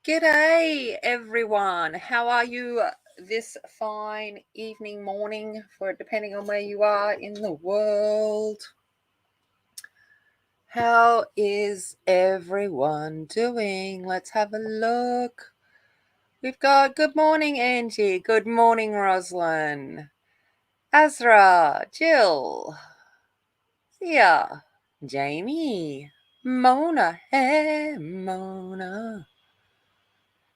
G'day, everyone. How are you this fine evening, morning, for depending on where you are in the world? How is everyone doing? Let's have a look. We've got good morning, Angie. Good morning, Roslyn. Azra, Jill, Thea, Jamie, Mona. Hey, Mona.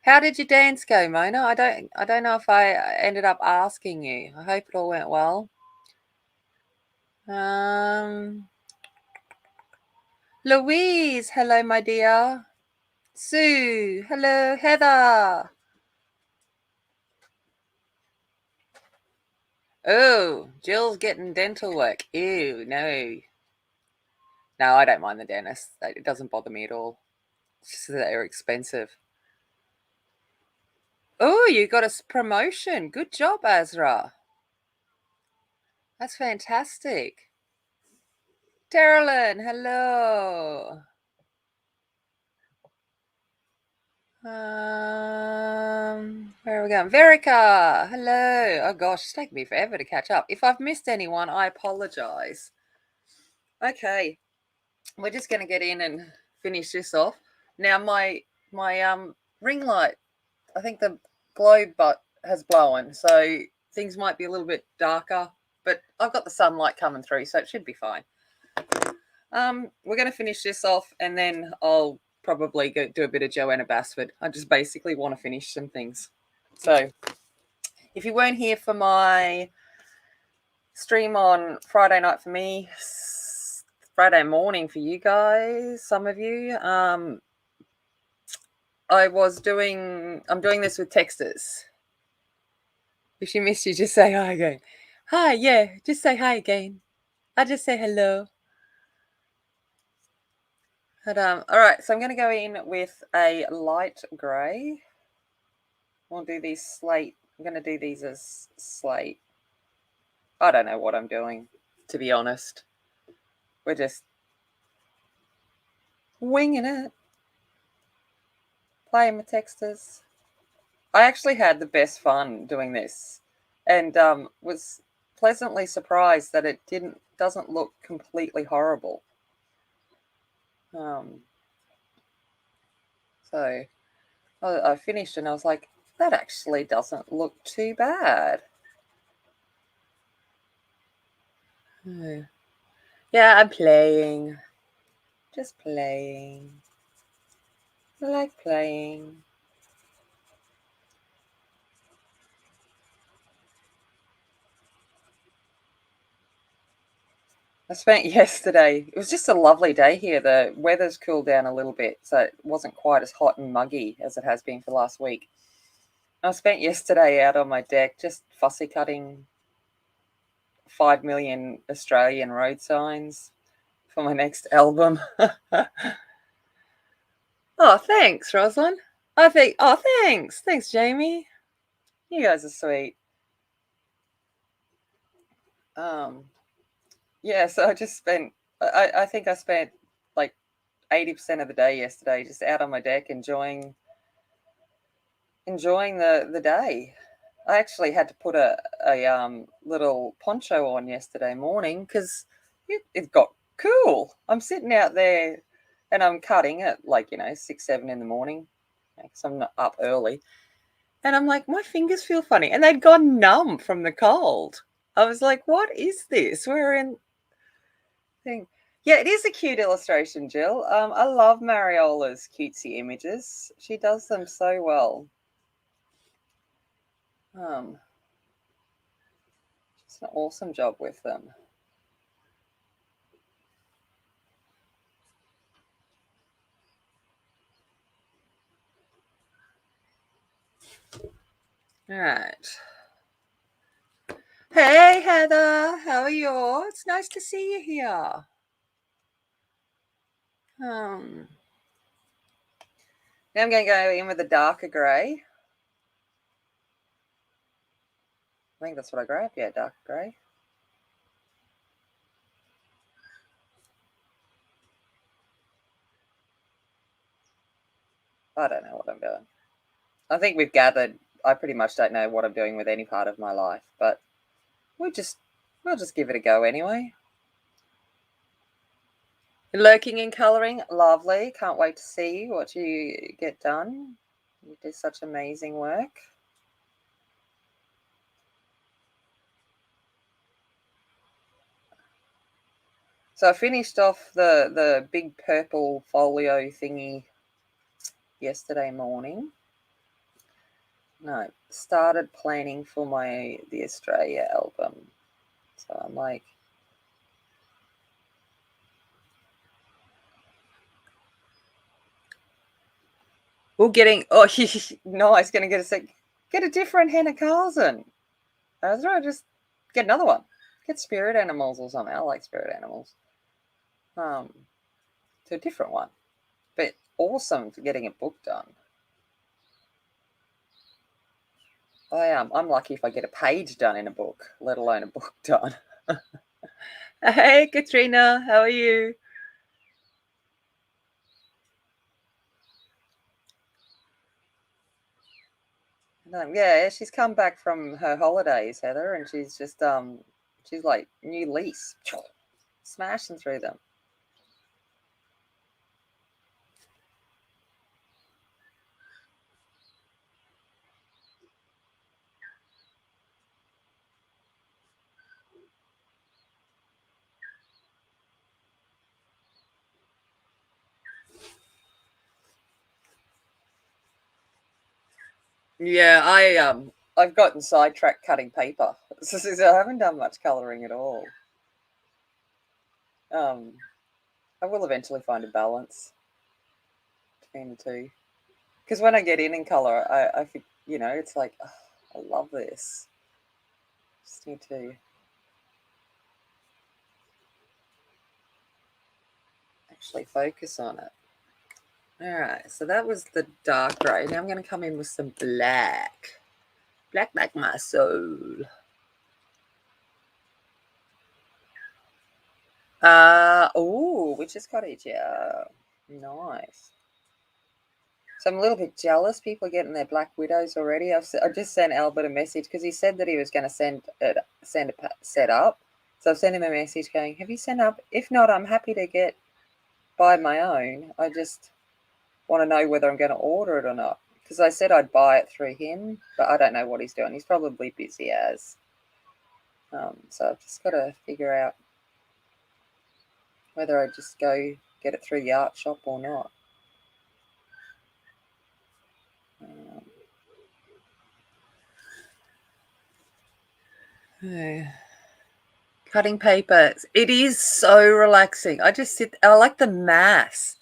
How did your dance go, Mona? I don't know if I ended up asking you. I hope it all went well. Um Louise, hello my dear. Sue, hello Heather. Oh, Jill's getting dental work. Ew, no. No, I don't mind the dentist. It doesn't bother me at all. It's just that they're expensive. Oh, you got a promotion. Good job, Azra. That's fantastic. Terrelyn, hello. Where are we going? Verica, hello. Oh gosh, it's taken me forever to catch up. If I've missed anyone, I apologize. Okay, we're just going to get in and finish this off. Now, my ring light, I think the globe but has blown, so things might be a little bit darker, but I've got the sunlight coming through, so it should be fine. We're going to finish this off, and then I'll probably go do a bit of Joanna Basford. I just basically want to finish some things. So, if you weren't here for my stream on Friday night for me, Friday morning for you guys, some of you, I'm doing this with Textas. If she missed you, just say hi again. Hi, yeah, just say hi again. I just say hello. But, all right, so I'm going to go in with a light grey. We'll do these slate. I'm going to do these as slate. I don't know what I'm doing, to be honest. We're just winging it. Playing with Textas. I actually had the best fun doing this, and was pleasantly surprised that it doesn't look completely horrible. So I finished and I was like, that actually doesn't look too bad. Yeah, I'm playing. Just playing. I like playing. I spent yesterday, it was just a lovely day here. The weather's cooled down a little bit, so it wasn't quite as hot and muggy as it has been for last week. I spent yesterday out on my deck just fussy cutting 5 million Australian road signs for my next album. Oh, thanks, Rosalind. Oh, thanks. Thanks, Jamie. You guys are sweet. Yeah, so I think I spent like 80% of the day yesterday just out on my deck enjoying the day. I actually had to put a little poncho on yesterday morning because it got cool. I'm sitting out there and I'm cutting at 6, 7 in the morning because I'm not up early. And I'm like, my fingers feel funny. And they'd gone numb from the cold. I was like, what is this? We're in thing. Yeah, it is a cute illustration, Jill. I love Mariola's cutesy images. She does them so well. She's an awesome job with them. All right. Hey, Heather. How are you? It's nice to see you here. Now I'm going to go in with a darker grey. I think that's what I grabbed. Yeah, darker grey. I don't know what I'm doing. I think we've gathered I pretty much don't know what I'm doing with any part of my life, but we'll just give it a go anyway. Lurking in colouring, lovely. Can't wait to see what you get done. You do such amazing work. So I finished off the big purple folio thingy yesterday morning. No, started planning for the Australia album. So I'm like, we're getting nice. Gonna get a different Hannah Carlson. I was right, just get another one. Get spirit animals or something. I like spirit animals. To a different one. But awesome for getting a book done. I'm lucky if I get a page done in a book, let alone a book done. Hey, Katrina, how are you? Yeah, she's come back from her holidays, Heather, and she's like new lease, smashing through them. Yeah, I've gotten sidetracked cutting paper. So I haven't done much colouring at all. Um, I will eventually find a balance between the two. Because when I get in colour, I think, it's like, oh, I love this. Just need to actually focus on it. All right, so that was the dark grey. Now I'm going to come in with some black. Black like my soul. Witch's Cottage, yeah. Nice. So I'm a little bit jealous. People are getting their Black Widows already. I just sent Albert a message because he said that he was going to send a set up. So I've sent him a message going, "Have you sent up? If not, I'm happy to buy my own. I just want to know whether I'm going to order it or not." Because I said I'd buy it through him, but I don't know what he's doing. He's probably busy as. So I've just got to figure out whether I just go get it through the art shop or not. Um, Cutting paper. It is so relaxing. I like the mass.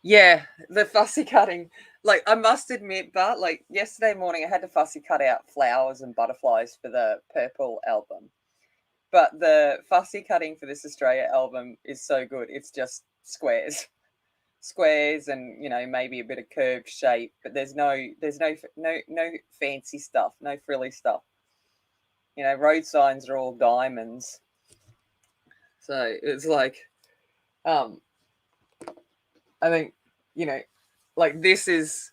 Yeah, the fussy cutting. Like, I must admit, but like yesterday morning, I had to fussy cut out flowers and butterflies for the purple album. But the fussy cutting for this Australia album is so good. It's just squares, and maybe a bit of curved shape. But there's no fancy stuff, no frilly stuff. Road signs are all diamonds. So it's like, um, I think, you know, like this is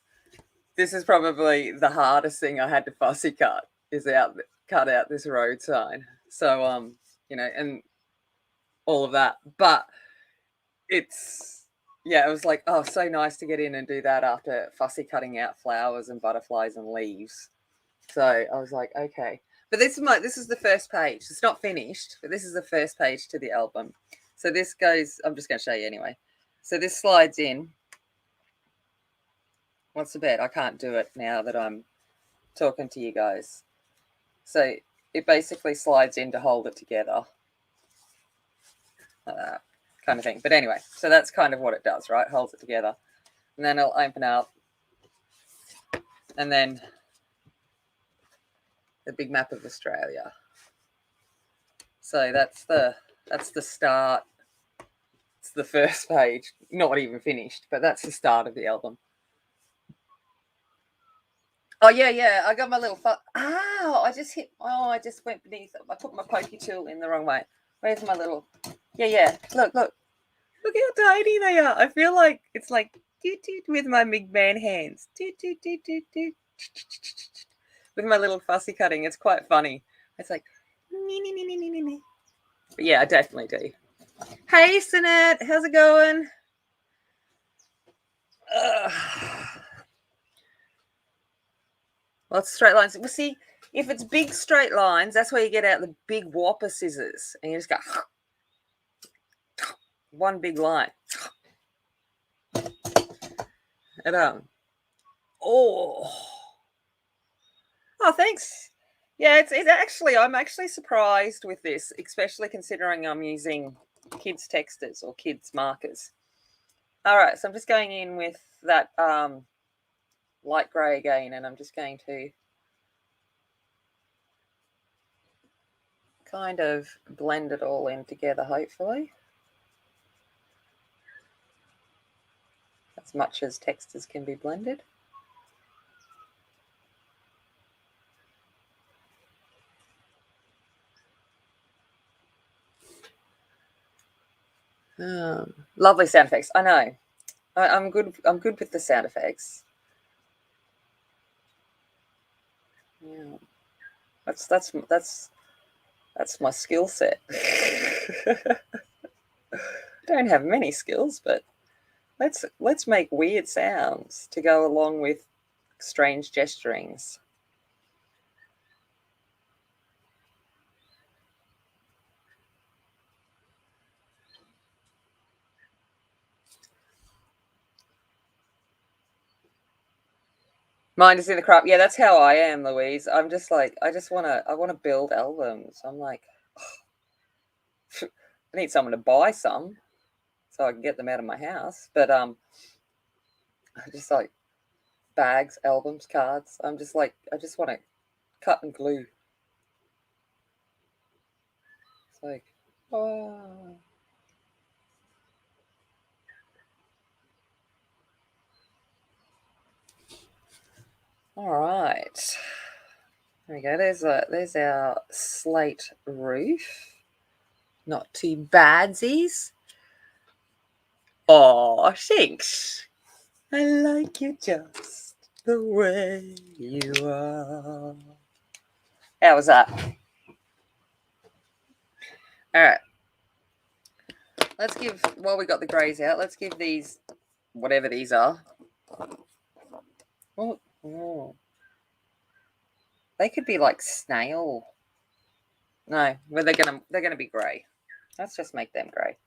probably the hardest thing I had to fussy cut out this road sign. So and all of that. But it's yeah, it was like, oh, so nice to get in and do that after fussy cutting out flowers and butterflies and leaves. So I was like, okay. But this is the first page. It's not finished, but this is the first page to the album. So this goes, I'm just going to show you anyway. So this slides in. What's the bet? I can't do it now that I'm talking to you guys. So it basically slides in to hold it together. Kind of thing. But anyway, so that's kind of what it does, right? Holds it together. And then it'll open up. And then the big map of Australia. So that's the start. It's the first page, not even finished, but that's the start of the album. Oh yeah, I got my little ow! I just went beneath it. I put my pokey tool in the wrong way. Where's my little? Yeah. Look how tiny they are. I feel like it's like with my big man hands. With my little fussy cutting. It's quite funny. It's like, but yeah, I definitely do. Hey, Sinette, how's it going? Lots of straight lines. Well, see, if it's big straight lines, that's where you get out the big whopper scissors, and you just go one big line. And oh, thanks. Yeah, it's actually, I'm actually surprised with this, especially considering I'm using kids texters or kids markers. All right, so I'm just going in with that light grey again, and I'm just going to kind of blend it all in together, hopefully. As much as textures can be blended. Lovely sound effects. I know. I'm good. I'm good with the sound effects. Yeah, that's my skill set. I don't have many skills, but let's make weird sounds to go along with strange gesturings. Mind is in the crop. Yeah, that's how I am, Louise. I'm just like, I want to build albums. I'm like, I need someone to buy some so I can get them out of my house. But I just like bags, albums, cards. I'm just like, I just want to cut and glue. It's like, oh. All right. There we go. There's our slate roof. Not too badsies. Oh, thanks. I like you just the way you are. How was that? All right. Let's give, while we got the greys out, let's give these, whatever these are. Oh. They could be like snail. No, well, they're gonna be grey. Let's just make them grey.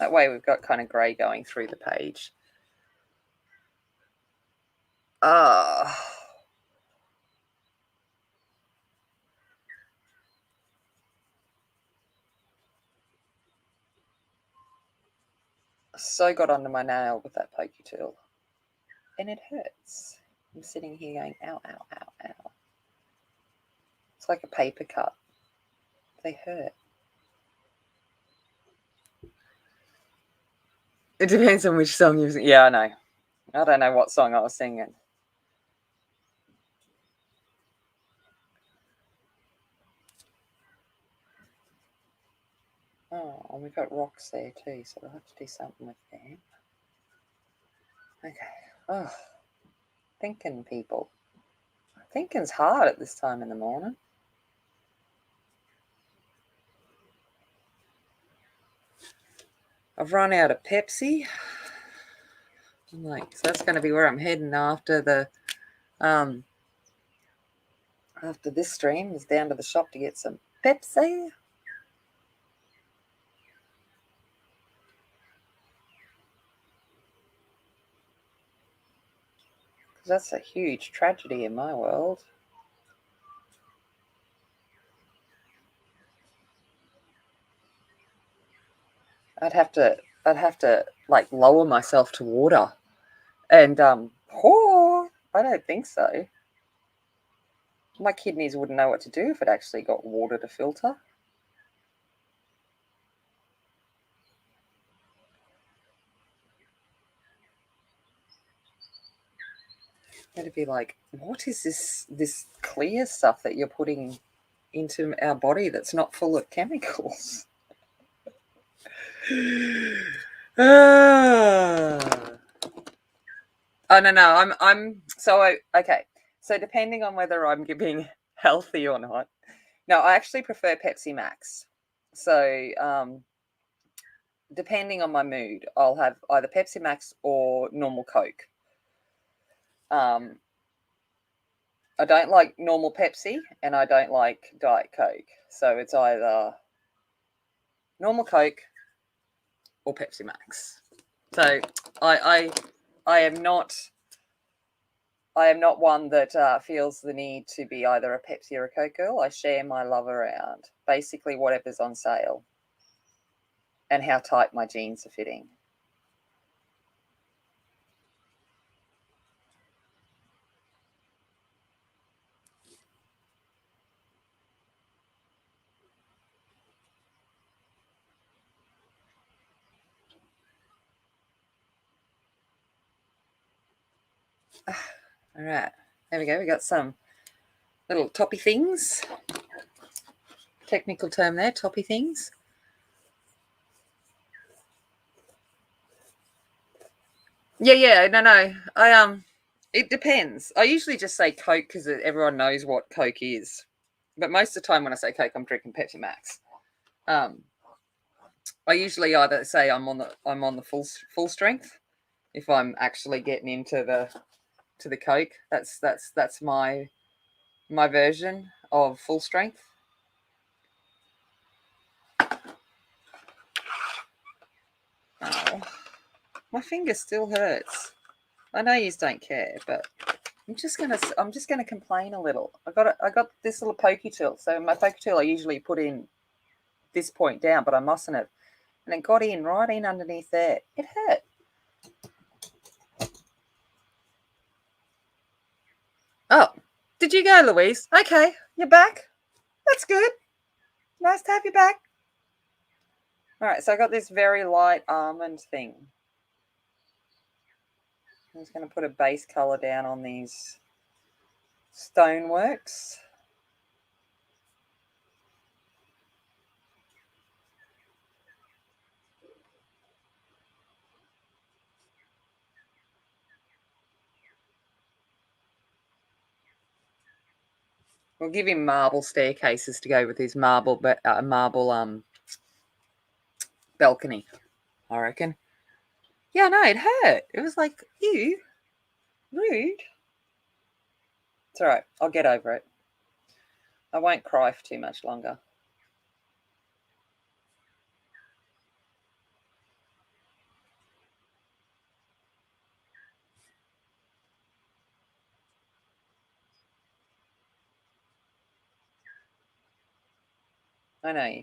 That way we've got kind of grey going through the page. So got under my nail with that pokey tool. And it hurts. I'm sitting here going, ow, ow, ow, ow. It's like a paper cut. They hurt. It depends on which song you're singing. Yeah, I know. I don't know what song I was singing. Oh, and we've got rocks there too, so we'll have to do something with them. Okay. Oh, thinking, people. Thinking's hard at this time in the morning. I've run out of Pepsi. I'm like, so that's going to be where I'm heading after the after this stream, is down to the shop to get some Pepsi. That's a huge tragedy in my world. I'd have to like lower myself to water, and I don't think so. My kidneys wouldn't know what to do if it actually got water to filter. It'd be like, what is this clear stuff that you're putting into our body that's not full of chemicals? Oh no, okay. So depending on whether I'm being healthy or not. No, I actually prefer Pepsi Max. So depending on my mood, I'll have either Pepsi Max or normal Coke. Um, I don't like normal Pepsi and I don't like Diet Coke. So it's either normal Coke or Pepsi Max. So I I am not one that feels the need to be either a Pepsi or a Coke girl. I share my love around basically whatever's on sale and how tight my jeans are fitting. All right, there we go. We got some little toppy things. Technical term there, toppy things. Yeah, no. It depends. I usually just say Coke because everyone knows what Coke is. But most of the time when I say Coke, I'm drinking Pepsi Max. I usually either say I'm on the full strength if I'm actually getting into the Coke. That's my version of full strength. Oh, my finger still hurts. I know you don't care, but I'm just gonna complain a little. I got this little pokey tool. So my pokey tool I usually put in this point down, but I mustn't have. And it got right in underneath there. It hurt. Oh, did you go, Louise? Okay, you're back. That's good. Nice to have you back. All right, so I got this very light almond thing. I'm just going to put a base color down on these stoneworks. We'll give him marble staircases to go with his marble balcony, I reckon. Yeah, no, it hurt. It was like, ew, rude. It's all right. I'll get over it. I won't cry for too much longer. I know.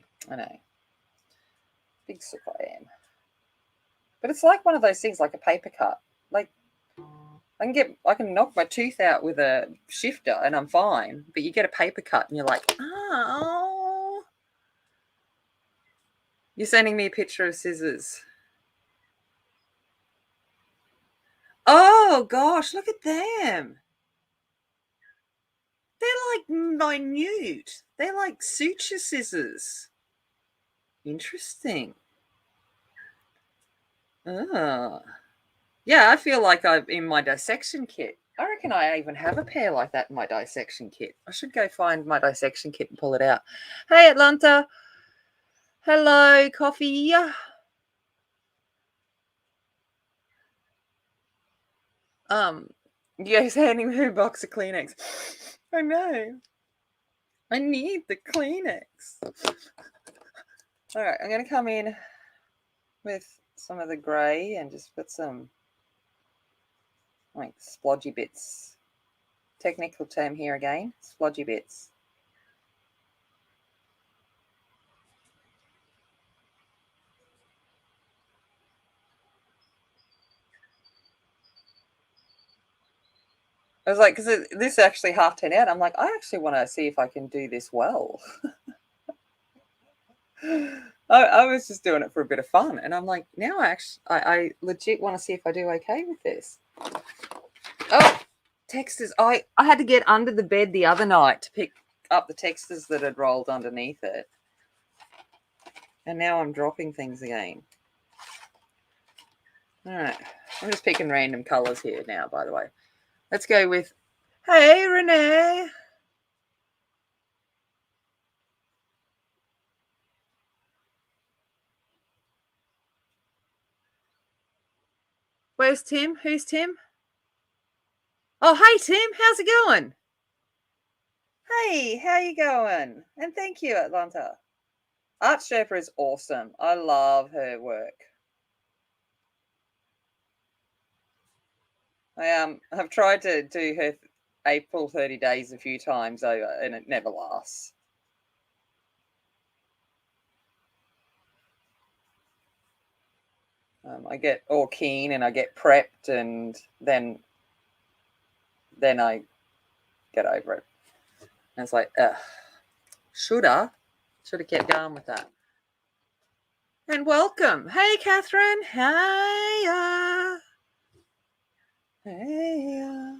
Big sook I am. But it's like one of those things, like a paper cut. Like I can knock my tooth out with a shifter and I'm fine. But you get a paper cut and you're like, oh. You're sending me a picture of scissors. Oh gosh, look at them. They're like minute. They're like suture scissors. Interesting. Oh. Yeah, I feel like I'm in my dissection kit. I reckon I even have a pair like that in my dissection kit. I should go find my dissection kit and pull it out. Hey, Atlanta. Hello, coffee. Yes, handing me a box of Kleenex. I know. I need the Kleenex. All right, I'm going to come in with some of the grey and just put some like splodgy bits. Technical term here again, splodgy bits. I was like, because this actually half turned out. I'm like, I actually want to see if I can do this well. I was just doing it for a bit of fun, and I'm like, now I legit want to see if I do okay with this. Oh, Textas! I had to get under the bed the other night to pick up the Textas that had rolled underneath it, and now I'm dropping things again. All right, I'm just picking random colours here now, by the way. Let's go with, hey, Renee. Where's Tim? Who's Tim? Oh, hey, Tim. How's it going? Hey, how you going? And thank you, Atlanta. Art Sherpa is awesome. I love her work. I have tried to do her April 30 days a few times over, and it never lasts. I get all keen and I get prepped, and then I get over it. And it's like, should have kept going with that. And welcome. Hey, Catherine. Hey. Hey.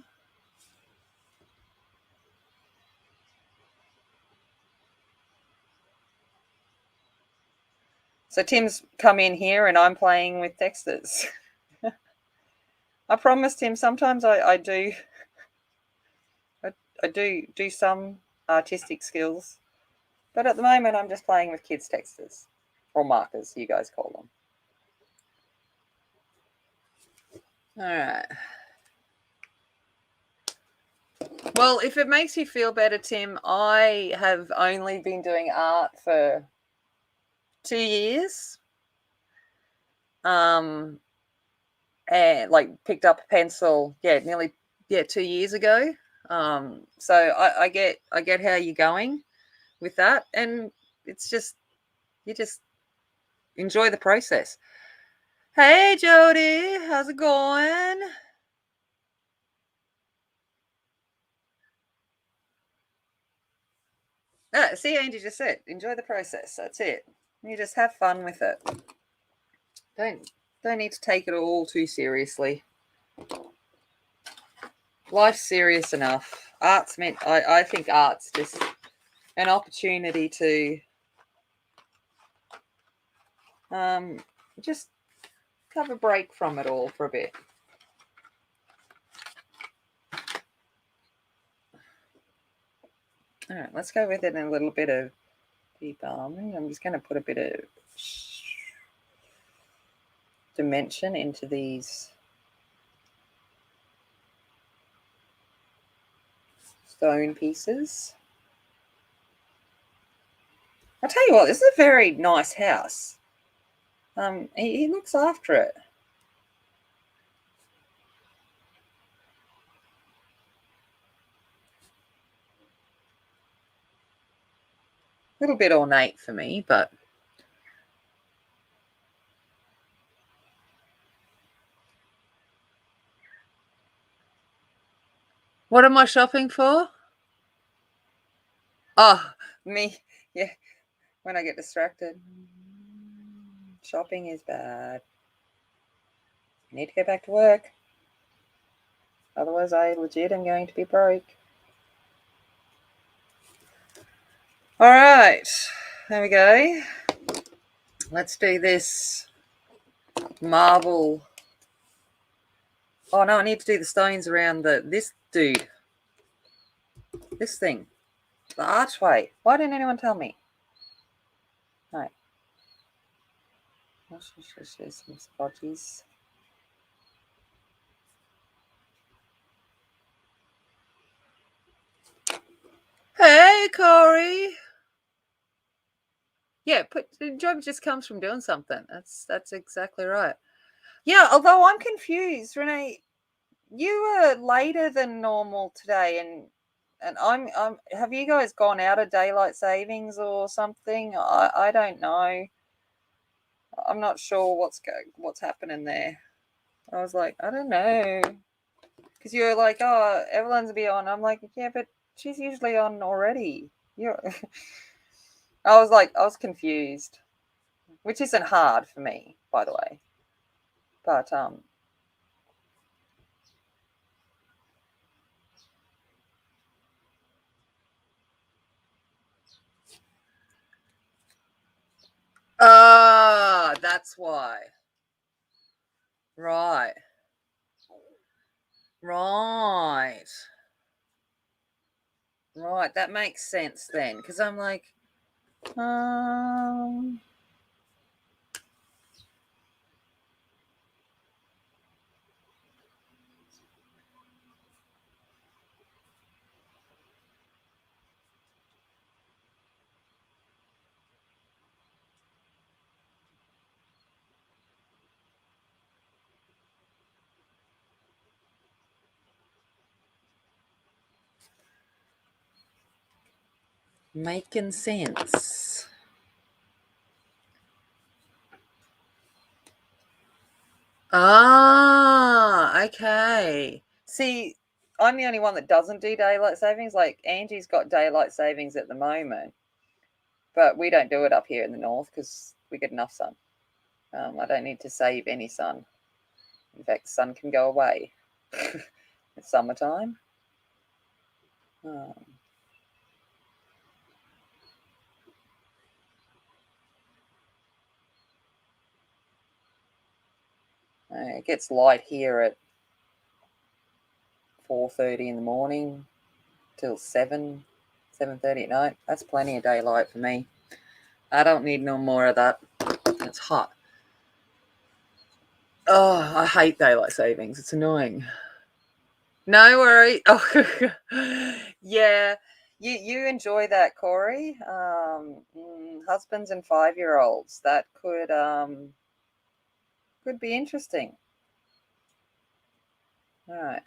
So Tim's come in here and I'm playing with Textas. I promised him sometimes I do some artistic skills, but at the moment I'm just playing with kids' Textas, or markers, you guys call them. All right. Well, if it makes you feel better, Tim, I have only been doing art for 2 years. And like picked up a pencil, nearly 2 years ago. So I get how you're going with that, and it's just you just enjoy the process. Hey, Jody, how's it going? See, Angie just said, enjoy the process. That's it. You just have fun with it. Don't need to take it all too seriously. Life's serious enough. Art's meant. I think art's just an opportunity to just have a break from it all for a bit. All right, let's go with it in a little bit of de-balming. I'm just going to put a bit of dimension into these stone pieces. I'll tell you what, this is a very nice house. He looks after it. A little bit ornate for me, but what am I shopping for? Oh, me. Yeah, when I get distracted. Shopping is bad. I need to go back to work. Otherwise, I legit am going to be broke. All right, there we go. Let's do this marble. Oh no, I need to do the stones around this dude. This thing. The archway. Why didn't anyone tell me? No. Let's just do some spotties. Hey, Corey. Yeah, job just comes from doing something. That's exactly right. Yeah, although I'm confused, Renee. You were later than normal today, and I'm have you guys gone out of daylight savings or something? I don't know. I'm not sure what's happening there. I was like, I don't know, because you were like, oh, Evelyn's be on. I'm like, yeah, but she's usually on already. You. I was confused, which isn't hard for me, by the way. But that's why. Right. Right. Right. That makes sense then. Because I'm like, um, making sense. Ah, okay. See, I'm the only one that doesn't do daylight savings. Like Angie's got daylight savings at the moment, but we don't do it up here in the north because we get enough sun. I don't need to save any sun. In fact, sun can go away. It's summertime. Um, it gets light here at 4:30 in the morning till 7:30 at night. That's plenty of daylight for me. I don't need no more of that. It's hot. Oh, I hate daylight savings. It's annoying. No worry. Oh, yeah. You enjoy that, Corey. Husbands and 5-year-olds. That could be interesting. All right.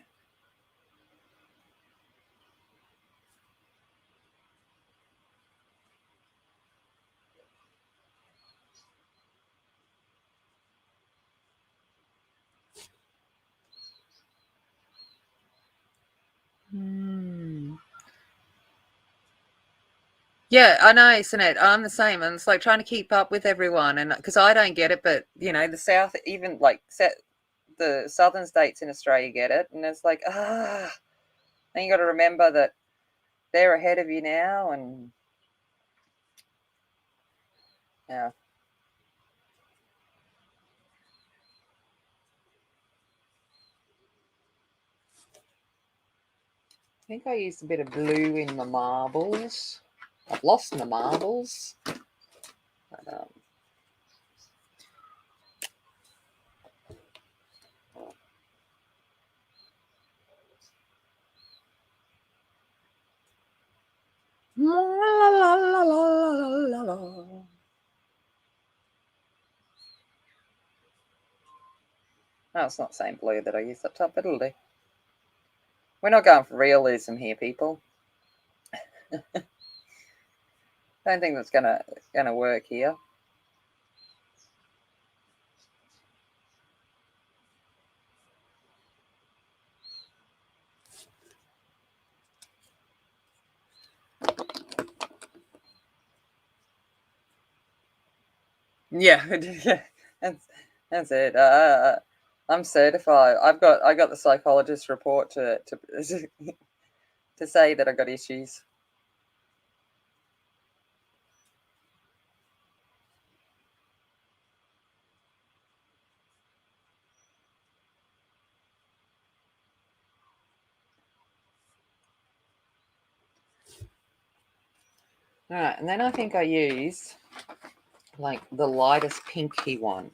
Hmm. Yeah, I know, isn't it? I'm the same, and it's like trying to keep up with everyone, and because I don't get it, but the South, even like the southern states in Australia get it, and it's like then you got to remember that they're ahead of you now, and yeah, I think I used a bit of blue in my marbles. I've lost my marbles, but la, la, la, la, la, la. No, it's not the same blue that I used up top, but it'll do. We're not going for realism here, people. I don't think that's gonna work here. Yeah, yeah, that's that's it. I'm certified. I got the psychologist report to to say that I got issues. All right, and then I think I used like the lightest pinky one.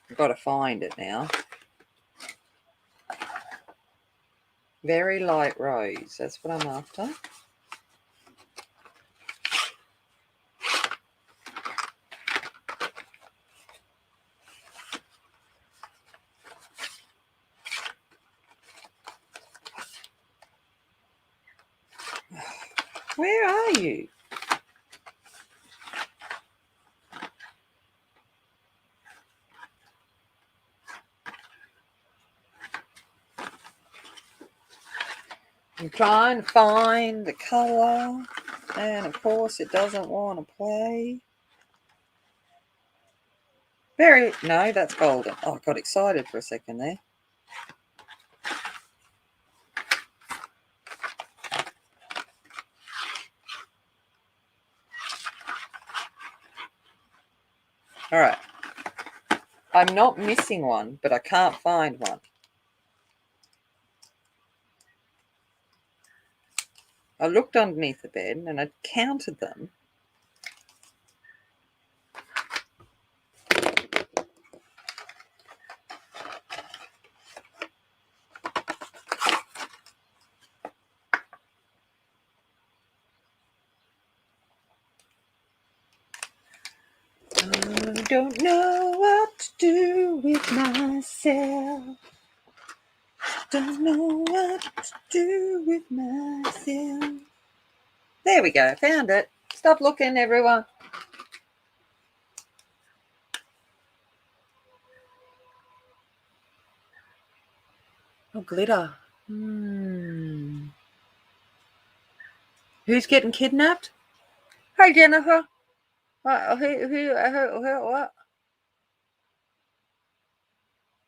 I've got to find it now. Very light rose. That's what I'm after. Where are you? I'm trying to find the color, and of course it doesn't want to play. No, that's golden. Oh, I got excited for a second there. All right. I'm not missing one, but I can't find one. I looked underneath the bed and I counted them. I don't know what to do with myself. Don't know what to do with myself. There we go. Found it. Stop looking, everyone. Oh, glitter. Who's getting kidnapped? Hey, Jennifer. What?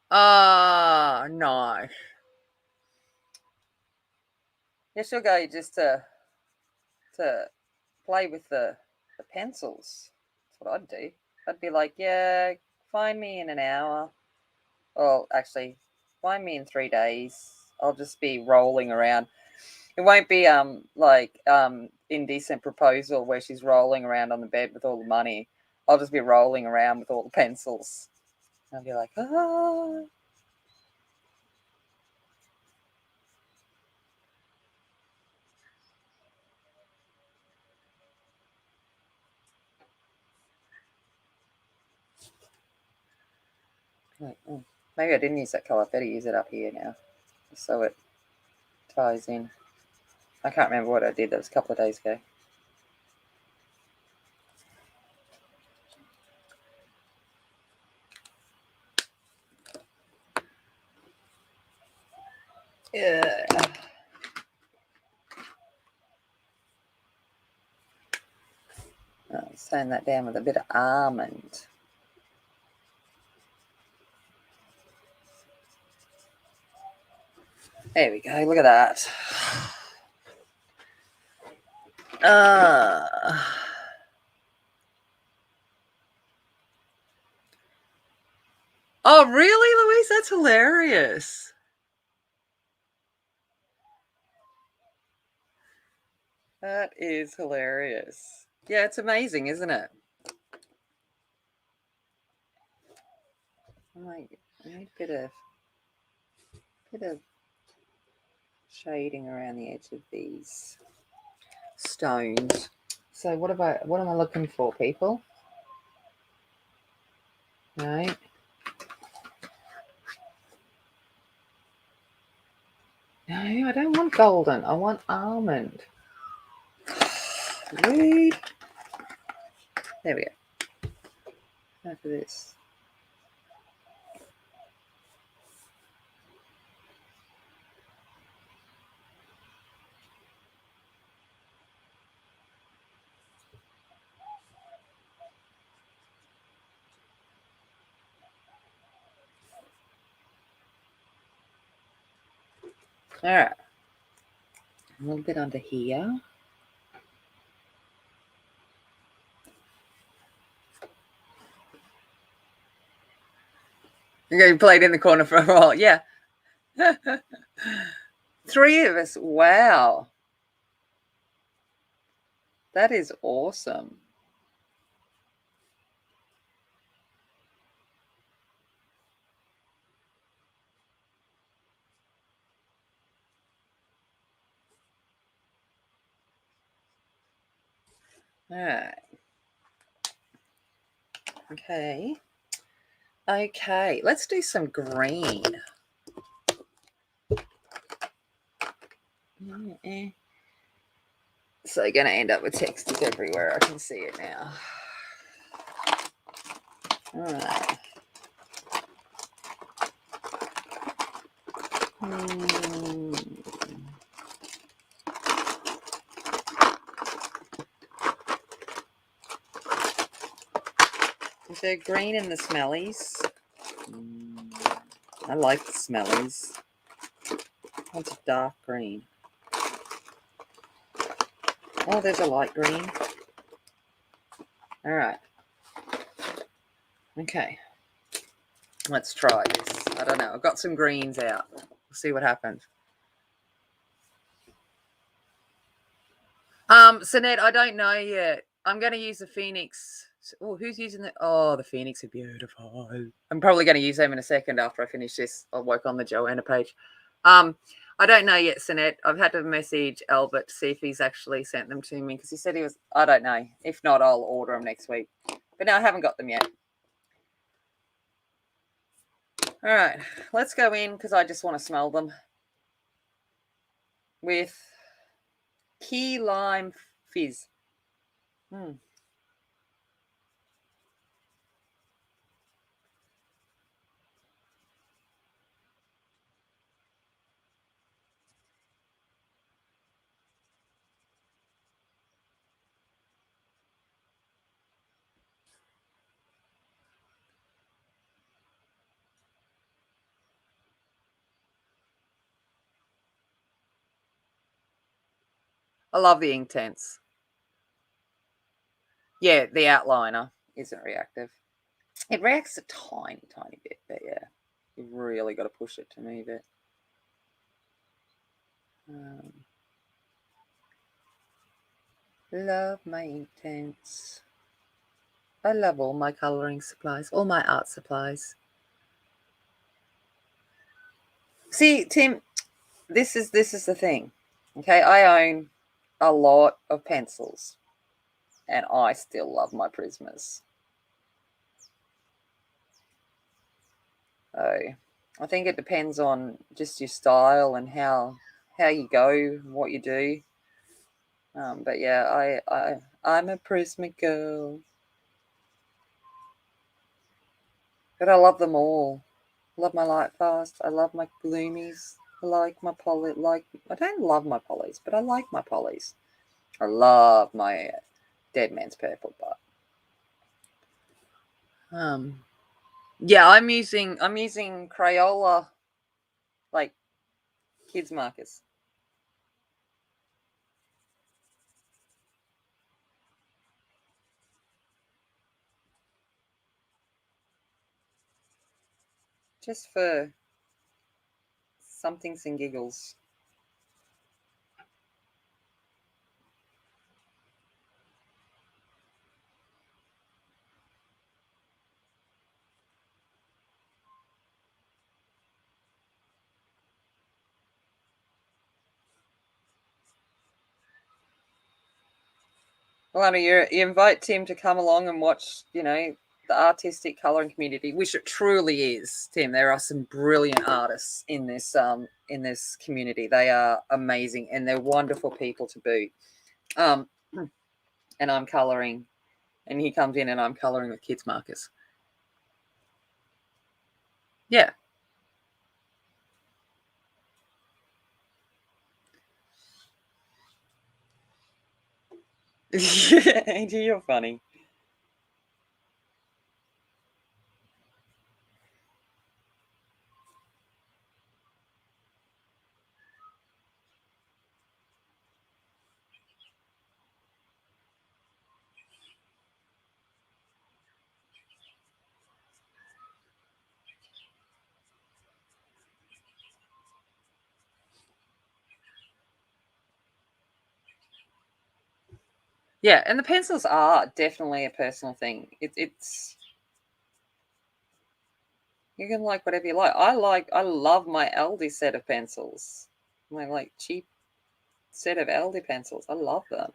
Ah, nice. Yeah, she'll go just to play with the pencils. That's what I'd do. I'd be like, yeah, find me in an hour. Well, actually, find me in 3 days. I'll just be rolling around. It won't be like indecent proposal where she's rolling around on the bed with all the money. I'll just be rolling around with all the pencils. I'll be like, ah. Like, oh, maybe I didn't use that colour. I better use it up here now, so it ties in. I can't remember what I did. That was a couple of days ago. Yeah. Sand that down with a bit of almond. There we go. Look at that. Oh, really, Louise? That's hilarious. That is hilarious. Yeah, it's amazing, isn't it? I need a bit of shading around the edge of these stones. So what am I looking for, people? Right. No, I don't want golden. I want almond. Rude. There we go. After this. All right. A little bit under here. You played in the corner for a while. Yeah. 3 of us. Wow. That is awesome. All right. Okay. Okay. Let's do some green. So you're going to end up with Textas everywhere. I can see it now. All right. Is there green in the smellies? I like the smellies. What's a dark green? Oh, there's a light green. All right. Okay. Let's try this. I don't know. I've got some greens out. We'll see what happens. Sinette, I don't know yet. I'm going to use the Phoenix. Oh, who's using the... Oh, the Phoenix are beautiful. I'm probably going to use them in a second after I finish this. I'll work on the Joanna page. I don't know yet, Sinette. I've had to message Albert to see if he's actually sent them to me because he said he was... I don't know. If not, I'll order them next week. But no, I haven't got them yet. All right. Let's go in because I just want to smell them. With key lime fizz. I love the Inktense. Yeah, the outliner isn't reactive. It reacts a tiny, tiny bit, but yeah, you've really got to push it to move it. Love my Inktense. I love all my colouring supplies, all my art supplies. See, Tim, this is the thing. Okay, I own a lot of pencils, and I still love my Prismas. So I think it depends on just your style and how you go, what you do. But yeah, I'm a Prisma girl. But I love them all. I love my light fast. I love my gloomies. I like my poly. I don't love my polys, but I like my polys. I love my Dead Man's Purple, but yeah, I'm using Crayola, like kids markers. Just for somethings and giggles. Well, you invite Tim to come along and watch, the artistic colouring community, which it truly is, Tim. There are some brilliant artists in this community. They are amazing and they're wonderful people to boot. And I'm colouring, and he comes in and I'm colouring with kids markers. Yeah. Angie, you're funny. Yeah, and the pencils are definitely a personal thing. It's you can like whatever you like. I love my Aldi set of pencils. My like cheap set of Aldi pencils. I love them.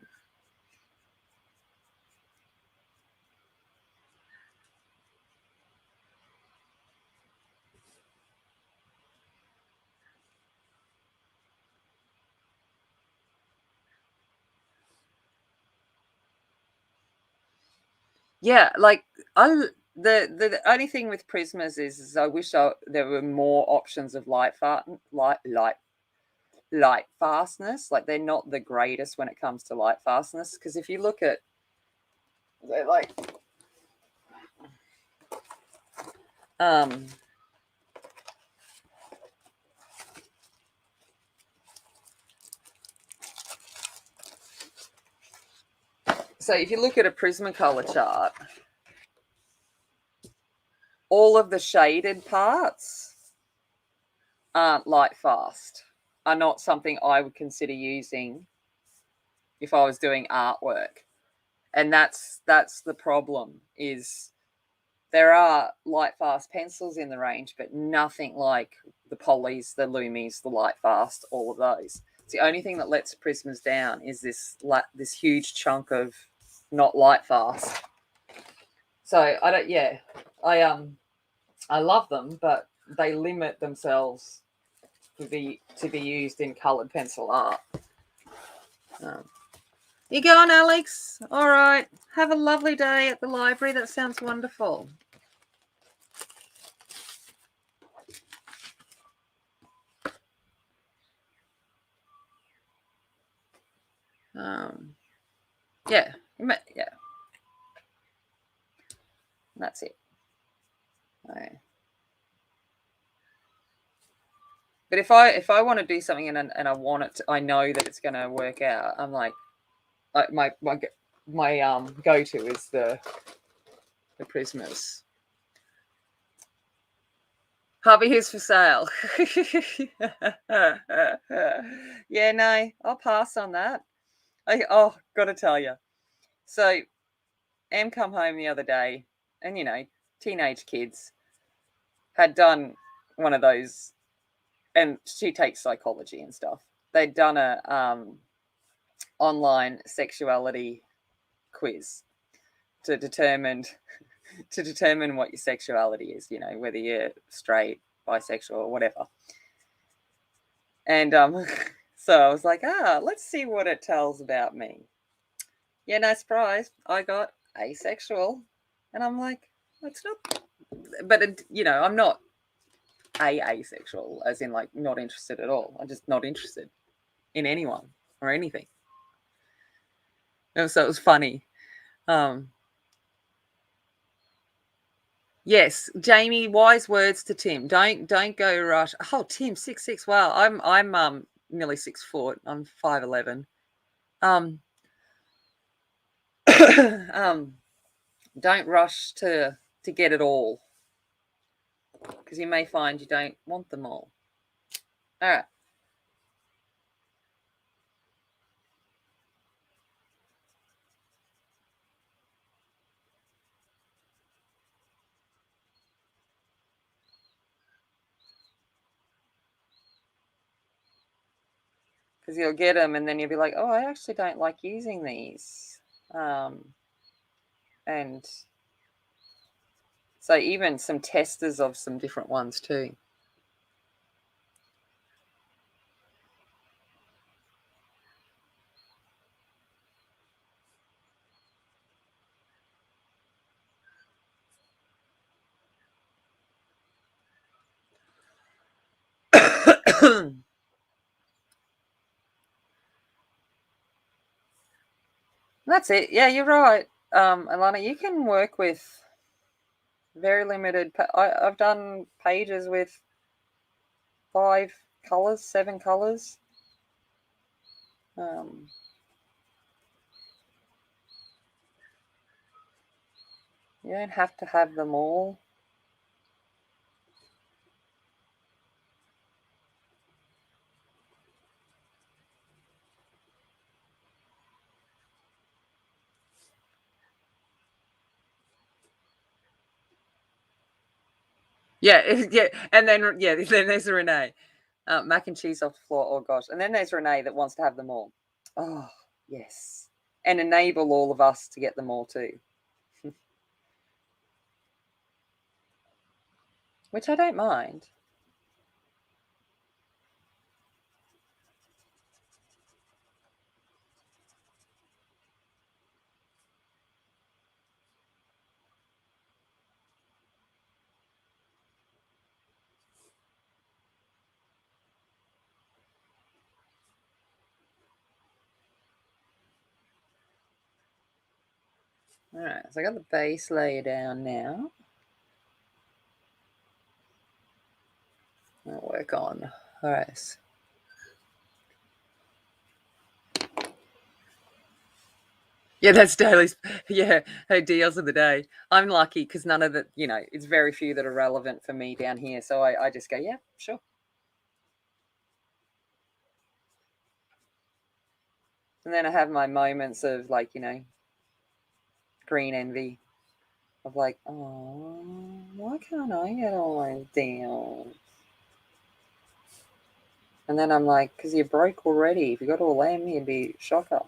Yeah, like I the only thing with Prismas is I wish there were more options of light fastness. Like they're not the greatest when it comes to light fastness because if you look at they're like um so if you look at a Prismacolor chart, all of the shaded parts aren't light fast, are not something I would consider using if I was doing artwork. And that's the problem, is there are light fast pencils in the range, but nothing like the Polys, the Lumis, the light fast, all of those. It's the only thing that lets Prismas down is this huge chunk of not light fast. So I don't, yeah, I love them, but they limit themselves to be used in coloured pencil art. You going, Alex? All right. Have a lovely day at the library. That sounds wonderful. Yeah. That's it. Okay. But if I want to do something and I want it, I know that it's going to work out. I'm like, my go-to is the Prismas. Hubby, who's for sale? Yeah, no, I'll pass on that. Gotta tell you. So, Em come home the other day, and teenage kids had done one of those, and she takes psychology and stuff. They'd done a online sexuality quiz to determine what your sexuality is, whether you're straight, bisexual, or whatever. And so I was like, let's see what it tells about me. Yeah, no surprise, I got asexual. And I'm like, that's not, but I'm not asexual, as in like not interested at all. I'm just not interested in anyone or anything. And so it was funny. Yes, Jamie, wise words to Tim. Don't go rush. Oh, Tim, 6'6". Wow, I'm nearly 6 foot. I'm 5'11". Don't rush to get it all, because you may find you don't want them all. All right. Because you'll get them and then you'll be like, oh, I actually don't like using these. And so even some testers of some different ones too. That's it. Yeah, you're right. Alana, you can work with very limited. I've done pages with 5 colors, 7 colors. You don't have to have them all. Yeah, yeah, and then then there's Renee, mac and cheese off the floor. Oh gosh, and then there's Renee that wants to have them all. Oh yes, and enable all of us to get them all too, which I don't mind. All right, so I got the base layer down now. I'll work on Horace. Yeah, that's Daly's. Yeah, her deals of the day. I'm lucky because none of the, it's very few that are relevant for me down here. So I just go, yeah, sure. And then I have my moments of like, green envy of like, oh, why can't I get all those deals? And then I'm like, because you're broke already. If you got all them, you'd be shocker.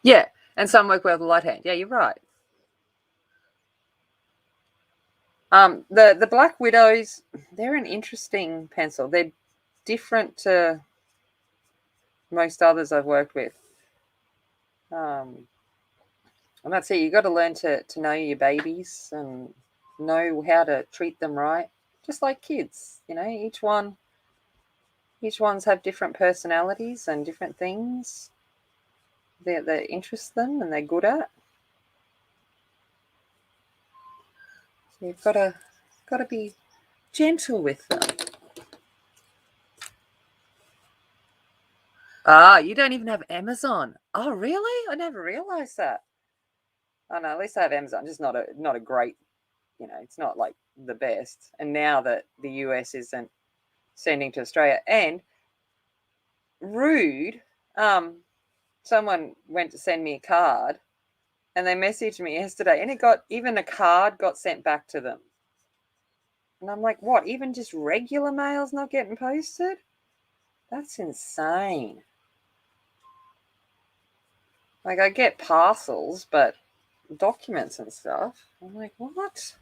Yeah, and some work well with the light hand. Yeah, you're right. The Black Widows, they're an interesting pencil. They're different to most others I've worked with. And that's it. You got to learn to know your babies and know how to treat them right, just like kids. Each one's have different personalities and different things that interest them and they're good at. So you've got to be gentle with them. Ah, you don't even have Amazon. Oh, really? I never realized that. Oh no, at least I have Amazon. Just not a great, it's not like the best. And now that the US isn't sending to Australia, and rude, someone went to send me a card, and they messaged me yesterday, and even a card got sent back to them. And I'm like, what? Even just regular mail's not getting posted? That's insane. Like I get parcels, but documents and stuff. I'm like, what?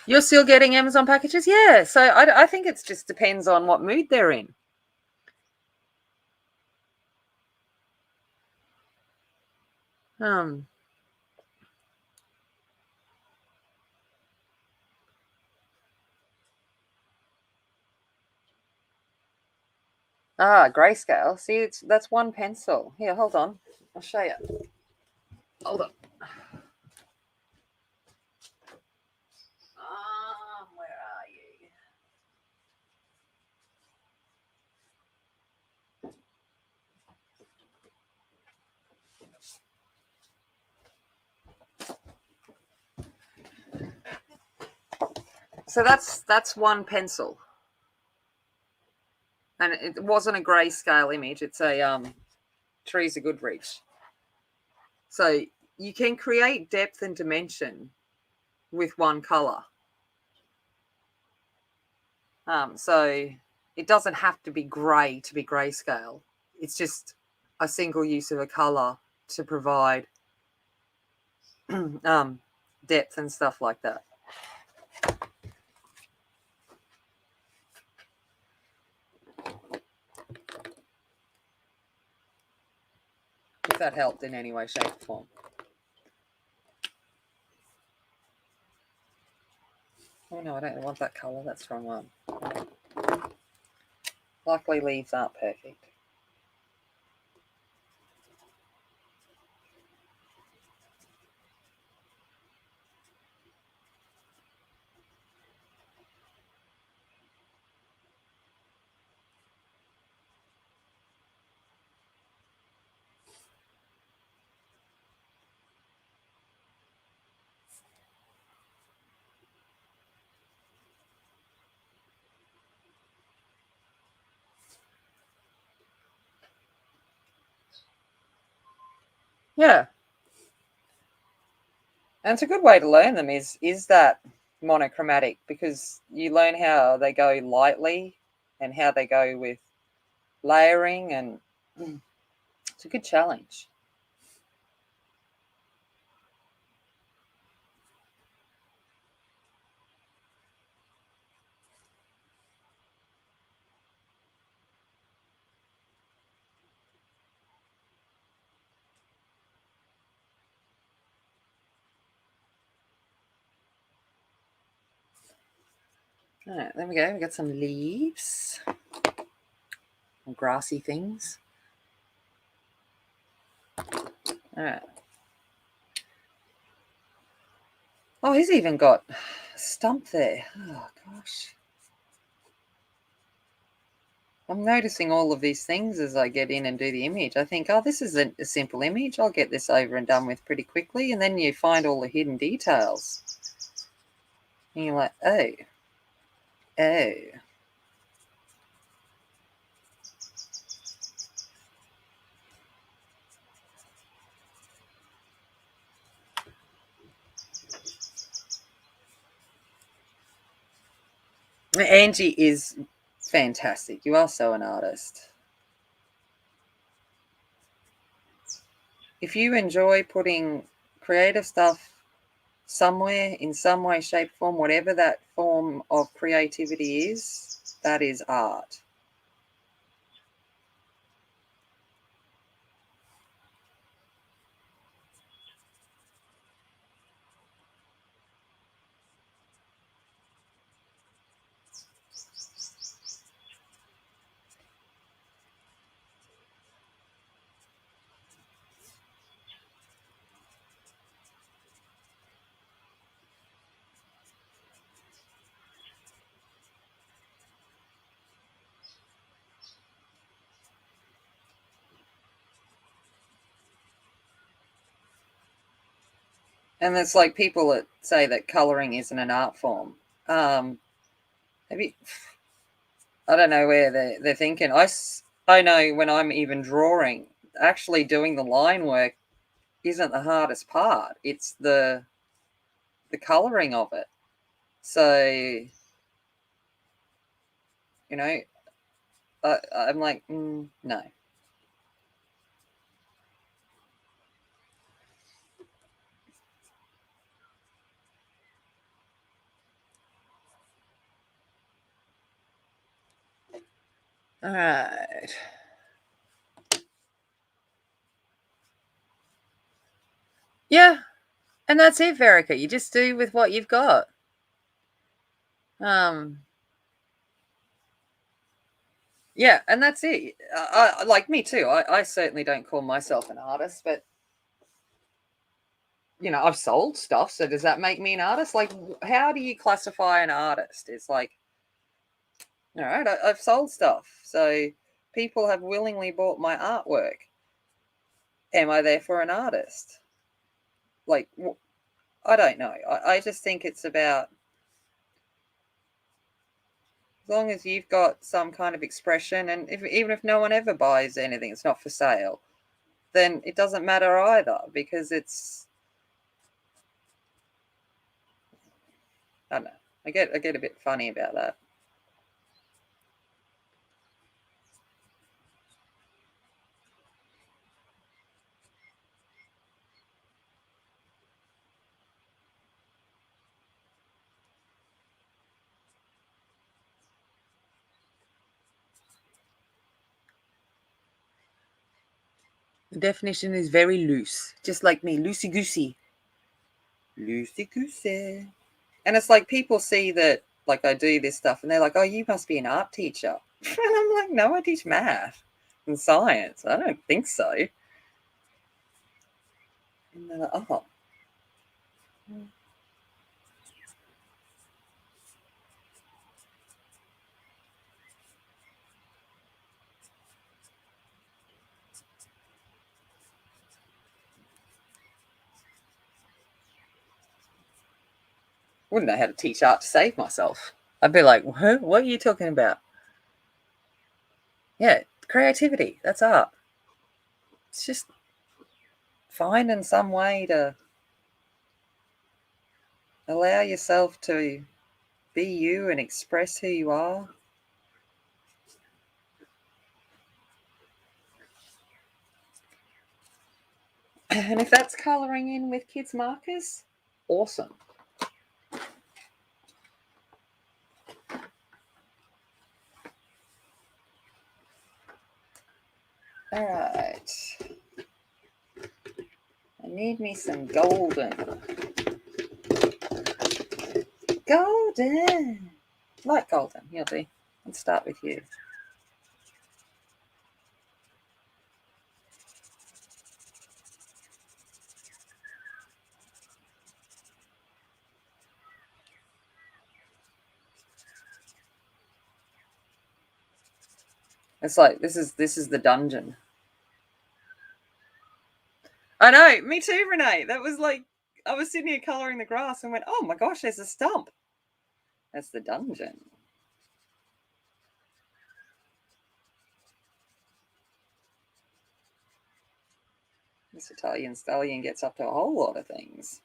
You're still getting Amazon packages? Yeah. So I think it just depends on what mood they're in. Um, Grayscale. See, that's one pencil. Here, hold on. I'll show you. Hold on. Where are you? So that's one pencil, and it wasn't a grayscale image. It's a Trees of Goodreach. So you can create depth and dimension with one color. So it doesn't have to be grey to be grayscale. It's just a single use of a color to provide depth and stuff like that. If that helped in any way, shape, or form. Oh no, I don't want that colour. That's the wrong one. Luckily, leaves aren't perfect. Yeah, and it's a good way to learn them is that monochromatic, because you learn how they go lightly and how they go with layering, and it's a good challenge. All right, there we go. We got some leaves, some grassy things. All right. Oh, he's even got a stump there. Oh, gosh. I'm noticing all of these things as I get in and do the image. I think, oh, this is a simple image. I'll get this over and done with pretty quickly. And then you find all the hidden details. And you're like, oh, oh. Angie is fantastic. You are so an artist. If you enjoy putting creative stuff somewhere, in some way, shape, form, whatever that form of creativity is, that is art. And it's like people that say that coloring isn't an art form. Maybe I don't know where they're thinking. I know when I'm even drawing, actually doing the line work isn't the hardest part. It's the coloring of it. So you know, I'm like, no. All right. Yeah, and that's it, Verica. You just do with what you've got. Um, yeah, and that's it. Like me too. I certainly don't call myself an artist, but I've sold stuff. So does that make me an artist? Like, how do you classify an artist? It's like, all right, I've sold stuff. So people have willingly bought my artwork. Am I therefore an artist? Like, I don't know. I just think it's about, as long as you've got some kind of expression, and even if no one ever buys anything, it's not for sale, then it doesn't matter either, because it's, I don't know. I get a bit funny about that. The definition is very loose, just like me, loosey goosey, loosey goosey. And it's like people see that, like, I do this stuff, and they're like, "Oh, you must be an art teacher," and I'm like, "No, I teach math and science. I don't think so." And they're like, "Oh." Wouldn't know how to teach art to save myself. I'd be like, what are you talking about? Yeah, creativity, that's art. It's just finding some way to allow yourself to be you and express who you are. And if that's colouring in with kids' markers, awesome. All right. I need me some golden. Golden. Light golden, you'll be. Let's start with you. It's like this is the dungeon. I know, me too, Renee. That was like I was sitting here colouring the grass and went, oh my gosh, there's a stump. That's the dungeon. This Italian stallion gets up to a whole lot of things.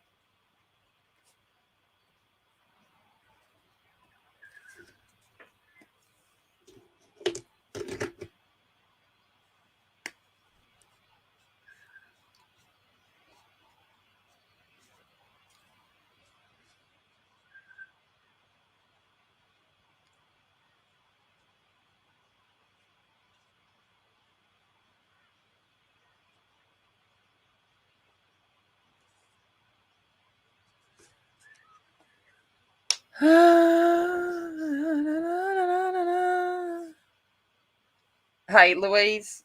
Hey, Louise,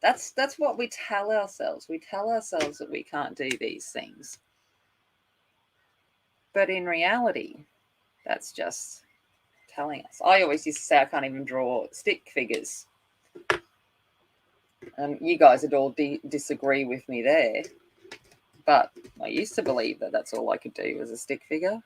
that's what we tell ourselves. We tell ourselves that we can't do these things. But in reality, that's just telling us. I always used to say I can't even draw stick figures. And you guys would all disagree with me there. But I used to believe that that's all I could do was a stick figure.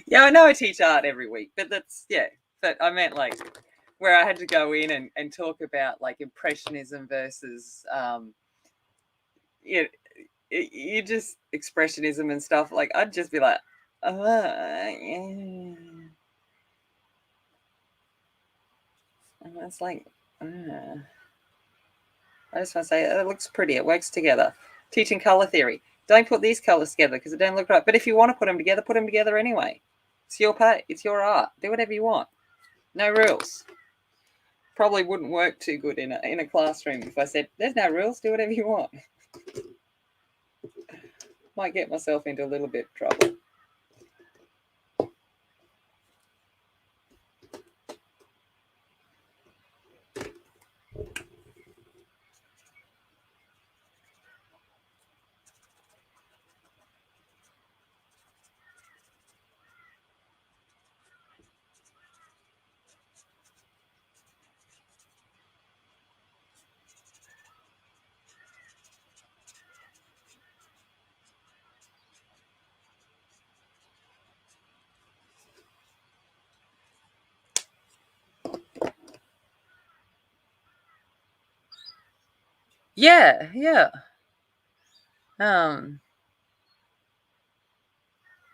Yeah, I know I teach art every week, but that's, yeah. But I meant like where I had to go in and talk about like impressionism versus, you just expressionism and stuff. Like I'd just be like, yeah. And it's like, I just want to say it looks pretty. It works together. Teaching color theory. Don't put these colors together because it don't look right. But if you want to put them together anyway. It's your pay. It's your art. Do whatever you want. No rules. Probably wouldn't work too good in a classroom if I said, "There's no rules. Do whatever you want." Might get myself into a little bit of trouble. Yeah, yeah.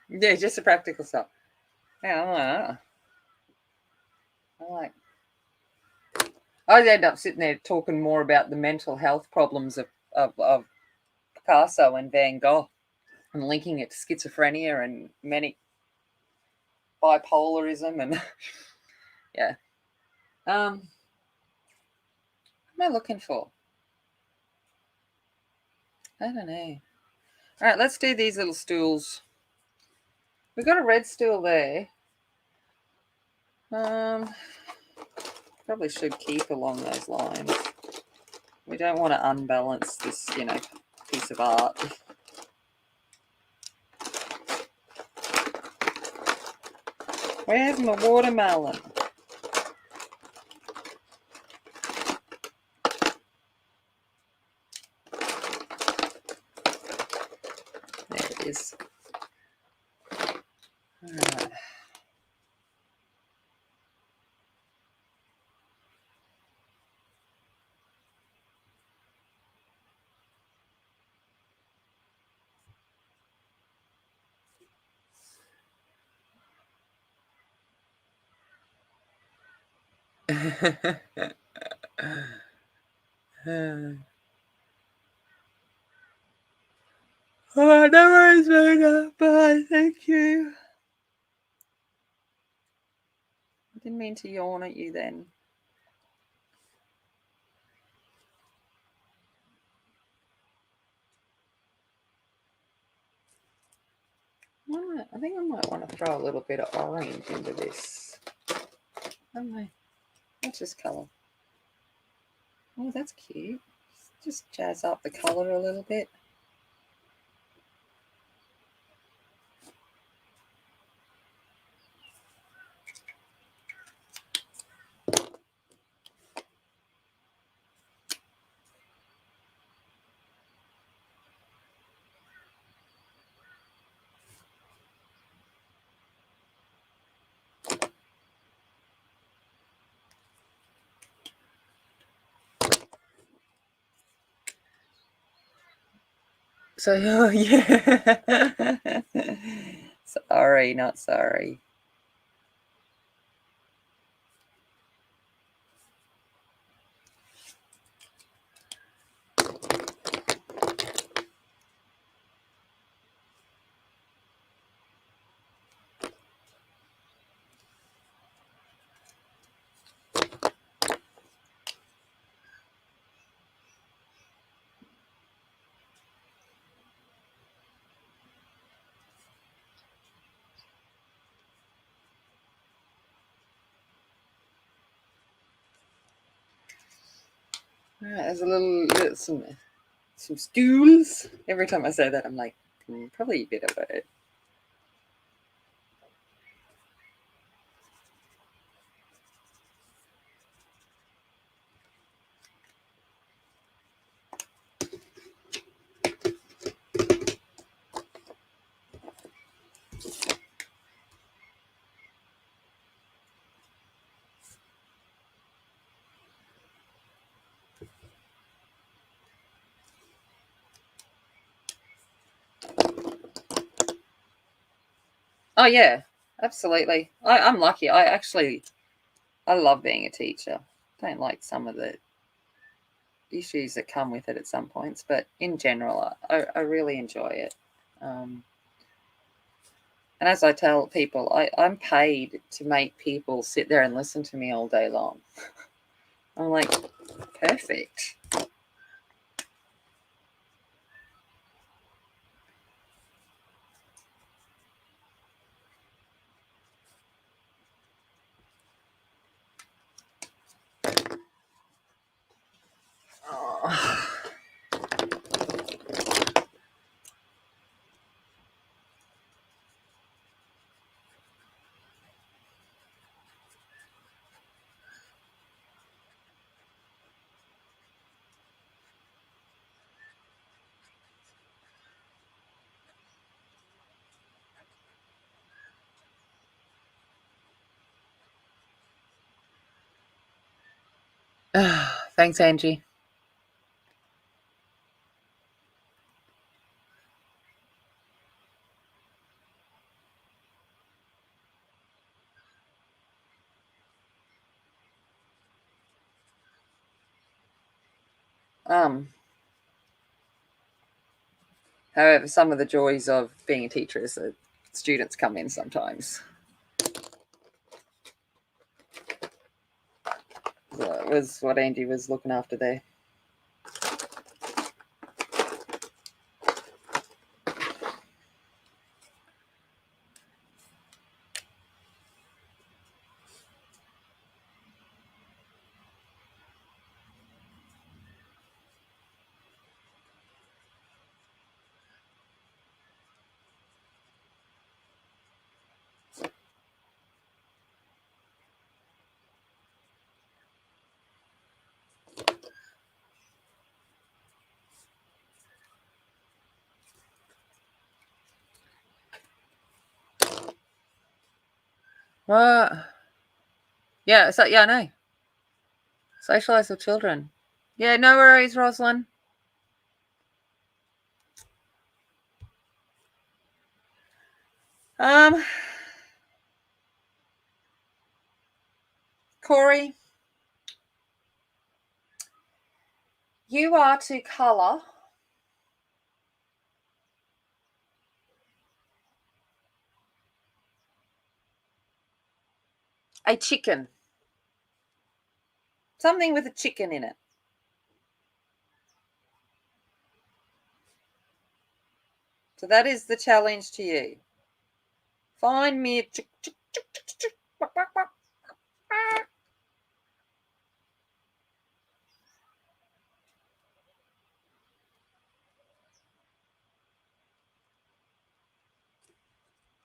Yeah, just the practical stuff. Yeah, I like. I'd end up sitting there talking more about the mental health problems of Picasso and Van Gogh and linking it to schizophrenia and manic bipolarism and yeah. What am I looking for? I don't know. All right, let's do these little stools. We've got a red stool there. Probably should keep along those lines. We don't want to unbalance this, piece of art. Where's my watermelon? There it is. All right. Oh, no worries, Mona. Bye. Thank you. I didn't mean to yawn at you then. I think I might want to throw a little bit of orange into this. Don't know. What's this colour? Oh, that's cute. Just jazz up the colour a little bit. So, oh, yeah. Sorry, not sorry. All right, there's a little some stools. Every time I say that, I'm like, probably a bit of it. Oh yeah, absolutely. I'm lucky. I love being a teacher. Don't like some of the issues that come with it at some points, but in general, I really enjoy it. Um, and as I tell people, I'm paid to make people sit there and listen to me all day long. I'm like, perfect. Oh. Thanks, Angie. Um, However, some of the joys of being a teacher is that students come in sometimes. That was what Angie was looking after there. Uh, yeah, so yeah, I know. Socialize with children. Yeah, no worries, Rosalind. Um, Corey, You are to colour a chicken. Something with a chicken in it. So that is the challenge to you. Find me a chick.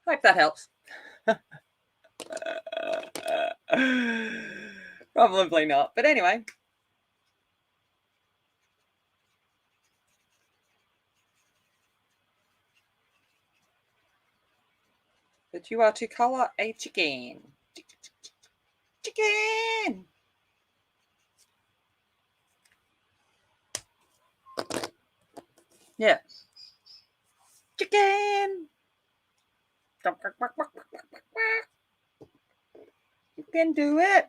Hope that helps. Probably not. But anyway. But you are to colour a chicken. Chicken! Yeah. Chicken! You can do it.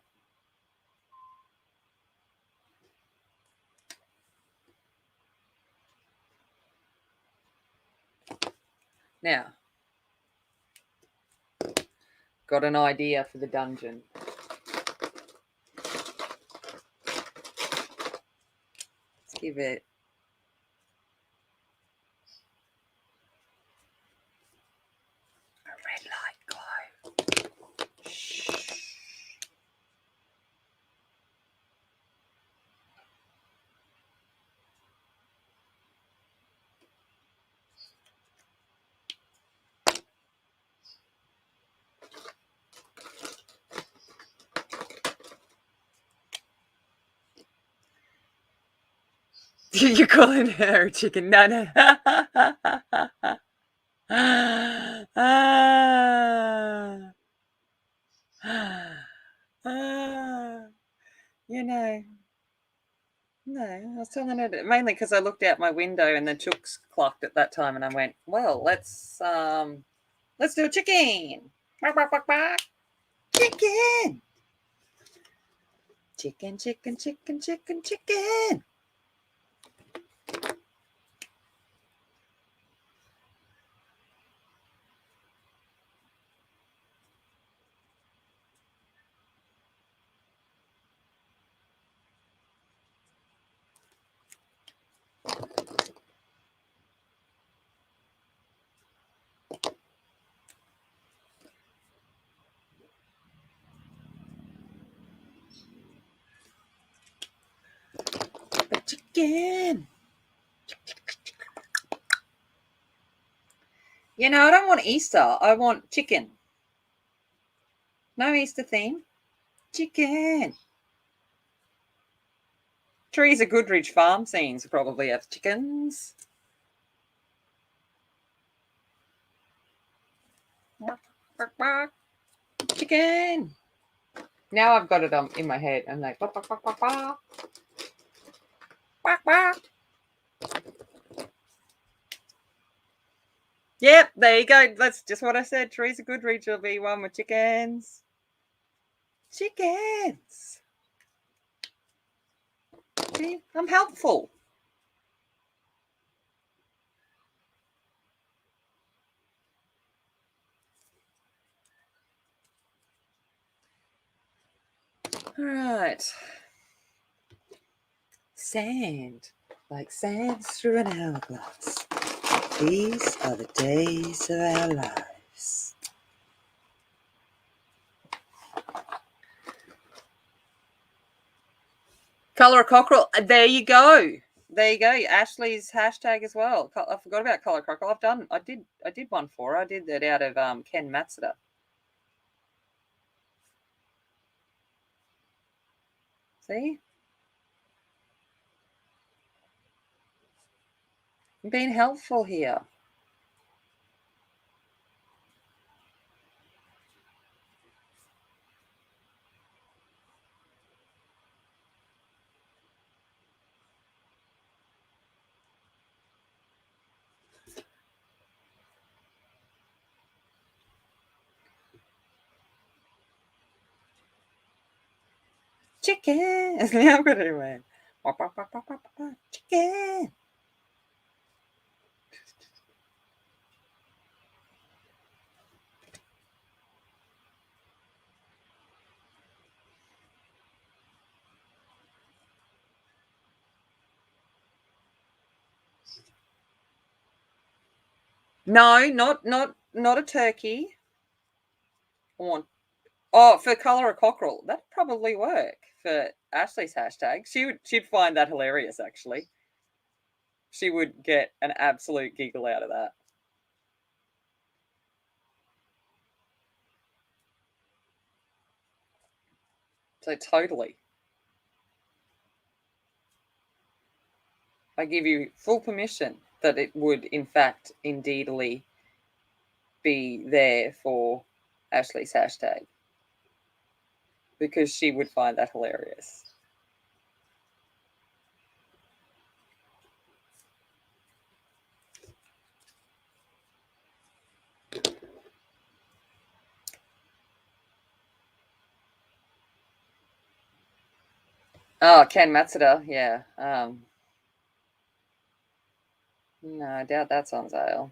Now, got an idea for the dungeon. Let's give it a red light glow. Shh. You're calling her a chicken? No, no. You know, no, I was telling her mainly because I looked out my window and the chooks clucked at that time, and I went, "Well, let's do a chicken, bark, bark, bark, bark. Chicken, chicken, chicken, chicken, chicken, chicken." The chicken. You know, I don't want Easter. I want chicken. No Easter theme. Chicken. Teresa Goodrich farm scenes probably have chickens. Bark, bark, bark. Chicken. Now I've got it in my head. I'm like, bark, bark, bark, bark, bark. Bark, bark. Yep, there you go. That's just what I said. Teresa Goodrich will be one with chickens. Chickens. See, I'm helpful. All right. Sand, like sands through an hourglass. These are the days of our lives. Colour a cockerel. There you go. There you go. Ashley's hashtag as well. I forgot about colour cockerel. I did one for her. I did that out of Ken Matsuda. See? I'm being helpful here. Chicken. Now I'm going to win. again. No, not a turkey. Oh, for colour a cockerel. That'd probably work for Ashley's hashtag. She'd find that hilarious, actually. She would get an absolute giggle out of that. So totally. I give you full permission that it would in fact indeedly be there for Ashley's hashtag. Because she would find that hilarious. Oh, Ken Matsuda, yeah. No, I doubt that's on sale.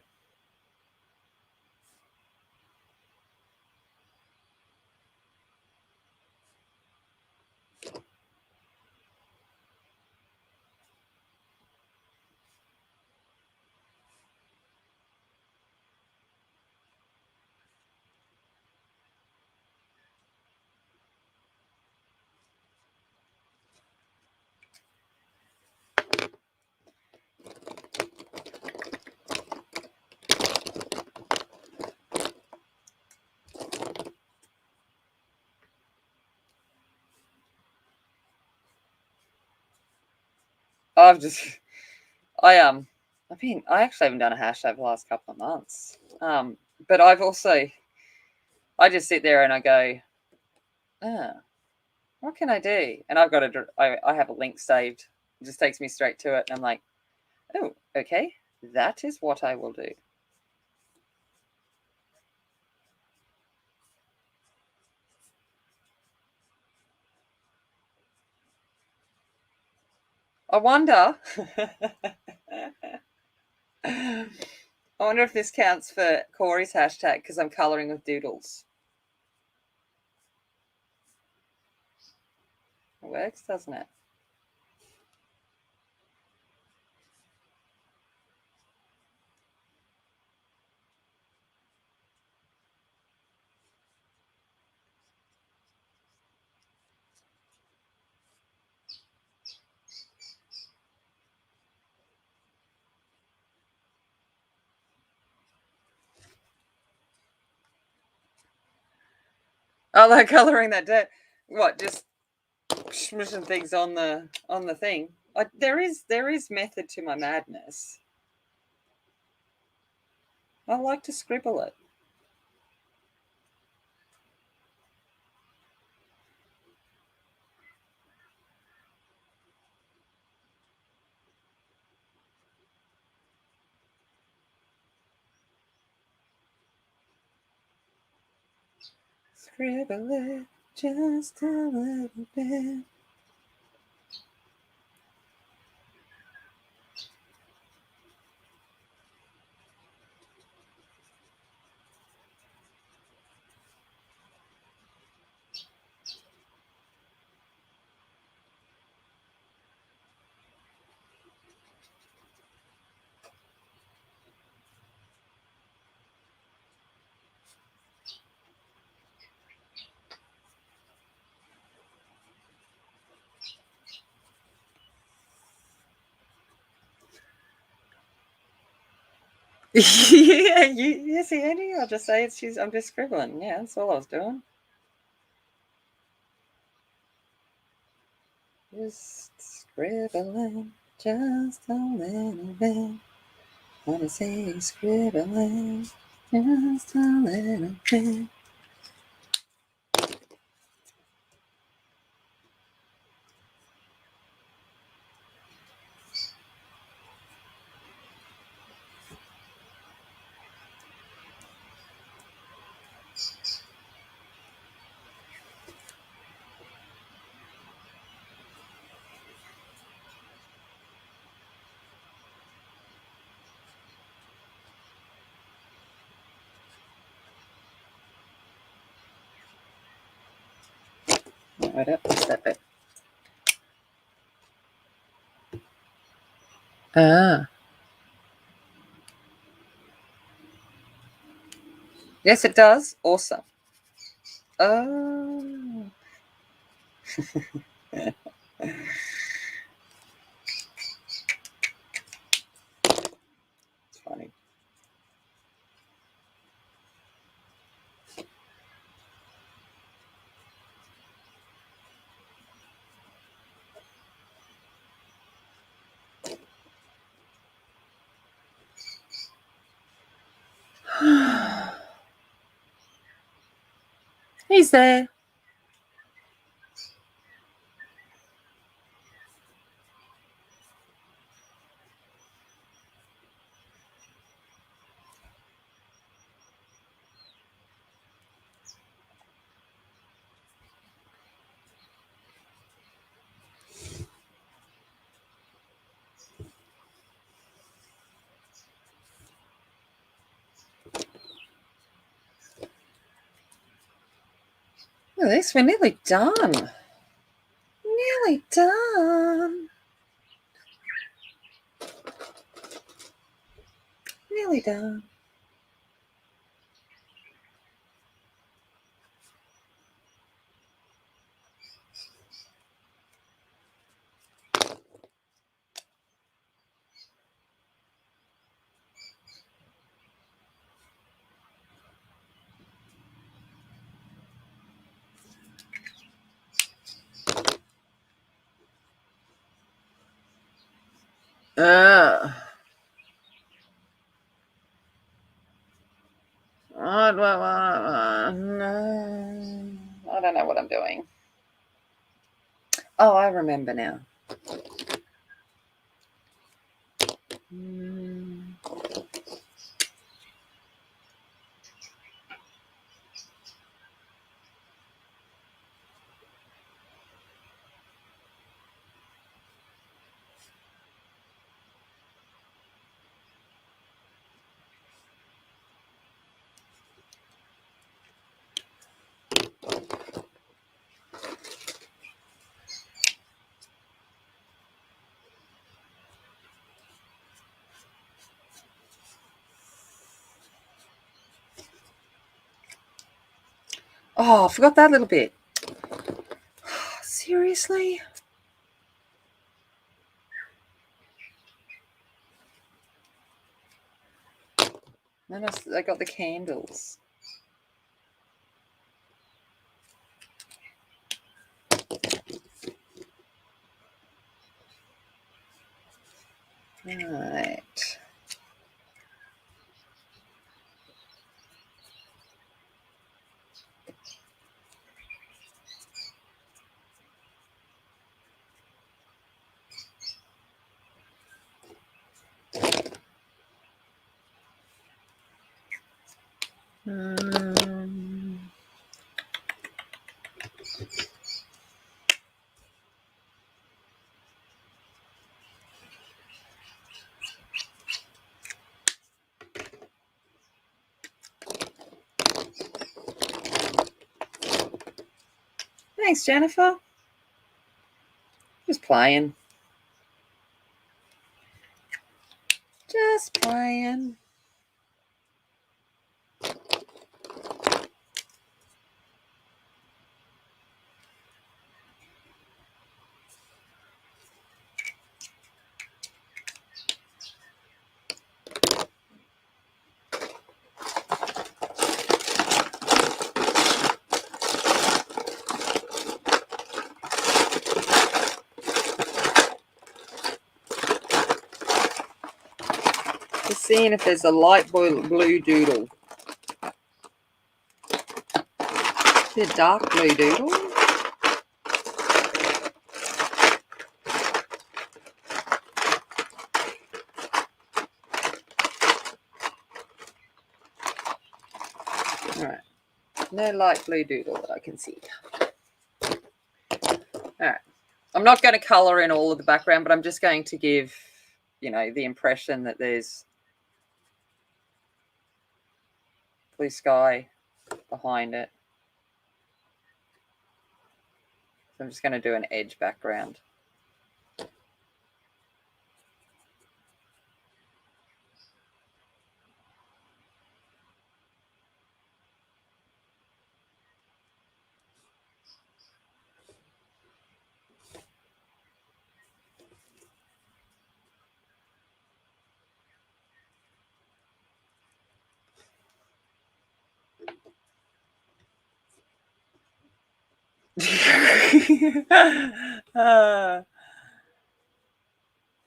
I've just I actually haven't done a hashtag the last couple of months. But I just sit there and I go, what can I do? And I have a link saved. It just takes me straight to it, and I'm like, oh, okay, that is what I will do. I wonder. I wonder if this counts for Corey's hashtag because I'm colouring with doodles. It works, doesn't it? I like colouring that dirt. What, just smishing things on the thing? There is method to my madness. I like to scribble it. Scribble it just a little bit. Yeah, you see Andy? I'll just say I'm just scribbling. Yeah, that's all I was doing. Just scribbling, just a little bit. Wanna say scribbling, just a little bit. Wait up, what's that bit? Ah. Yes, it does. Awesome. Oh. It's funny. He's there. Look at this, we're nearly done. Nearly done. Nearly done. No. I don't know what I'm doing. Oh, I remember now. Oh, I forgot that little bit. Seriously? Then I got the candles. Right. Thanks, Jennifer. Just playing. Just playing. Just seeing if there's a light blue doodle. Is there a dark blue doodle? Alright. No light blue doodle that I can see. Alright. I'm not going to colour in all of the background, but I'm just going to give, the impression that there's blue sky behind it. So I'm just going to do an edge background.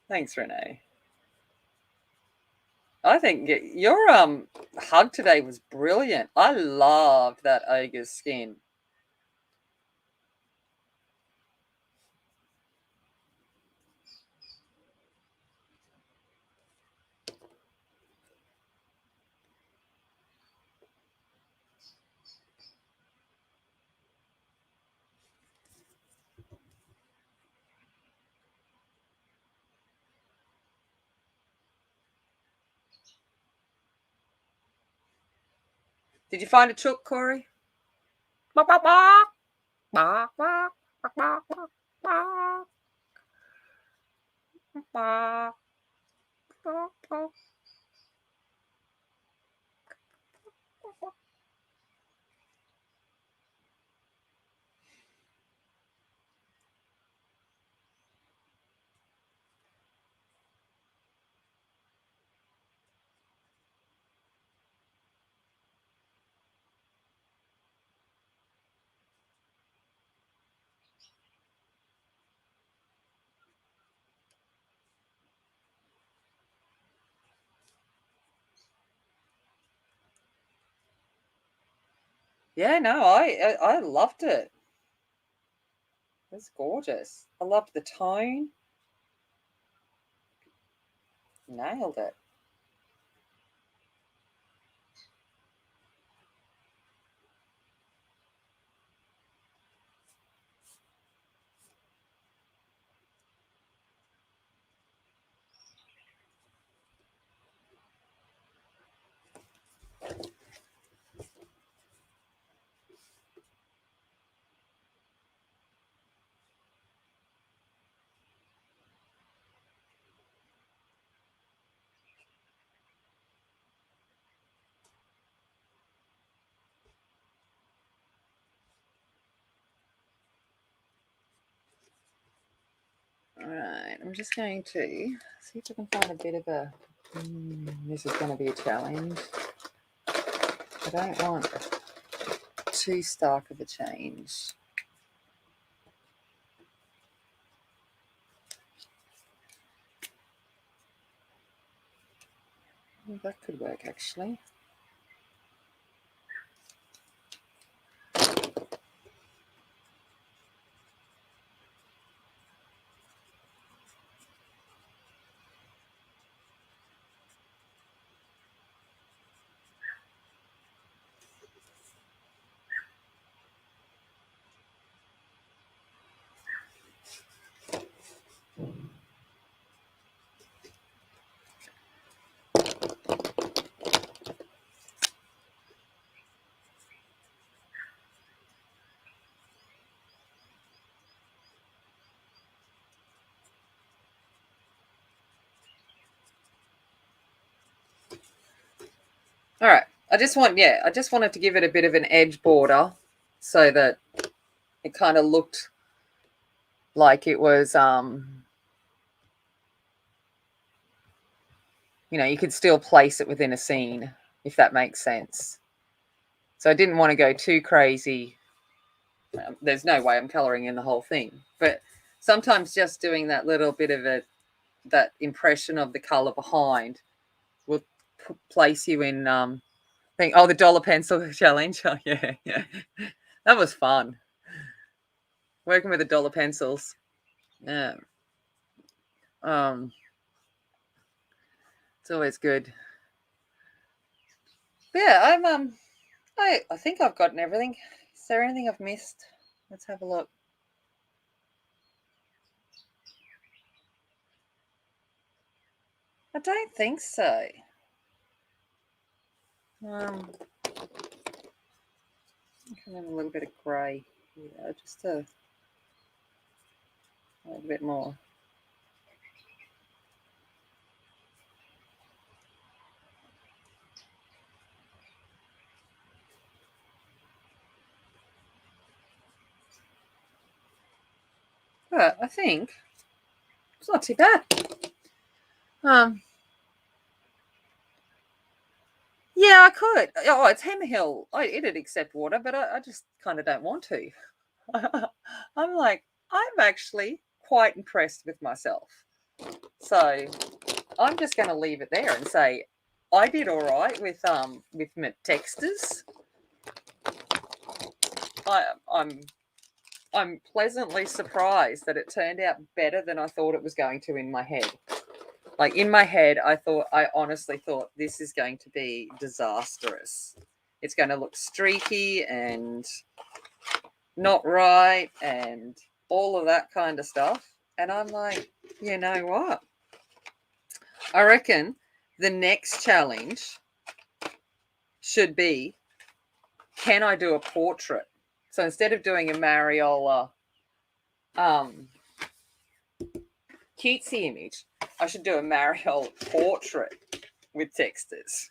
Thanks, Renee. I think your hug today was brilliant. I loved that ogre's skin. Did you find a chook, Corey? Bark, bark, bark. Bark, bark, bark, bark, bark, bark, bark, bark. Yeah, no, I loved it. It was gorgeous. I loved the tone. Nailed it. All right, I'm just going to see if I can find a bit of a. This is going to be a challenge. I don't want too stark of a change. Well, that could work actually. All right. I just wanted to give it a bit of an edge border so that it kind of looked like it was, you could still place it within a scene, if that makes sense. So I didn't want to go too crazy. There's no way I'm coloring in the whole thing, but sometimes just doing that little bit of that impression of the color behind will place you in, the dollar pencil challenge. Oh, yeah. That was fun. Working with the dollar pencils. Yeah. It's always good. But yeah, I think I've gotten everything. Is there anything I've missed? Let's have a look. I don't think so. I can have a little bit of grey here, just to A little bit more. But I think it's not too bad. Yeah, I could. Oh, it's Hammer Hill. It'd accept water, but I just kind of don't want to. I'm like, I'm actually quite impressed with myself. So I'm just going to leave it there and say I did all right with my Textas. I'm pleasantly surprised that it turned out better than I thought it was going to in my head. Like in my head, I honestly thought this is going to be disastrous. It's going to look streaky and not right and all of that kind of stuff. And I'm like, you know what? I reckon the next challenge should be, can I do a portrait? So instead of doing a Mariola cutesy image, I should do a Mariola portrait with Textas.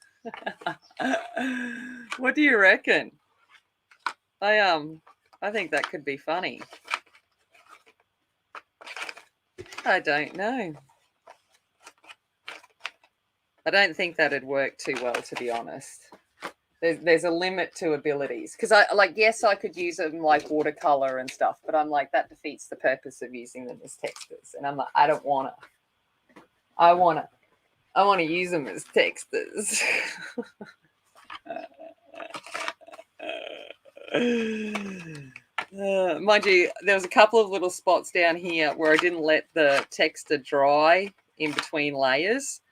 What do you reckon? I think that could be funny. I don't know. I don't think that'd work too well, to be honest. There's a limit to abilities because yes, I could use them like watercolor and stuff, but I'm like, that defeats the purpose of using them as textures, and I'm like, I don't want to. I want to use them as textures. Mind you, there was a couple of little spots down here where I didn't let the texture dry in between layers.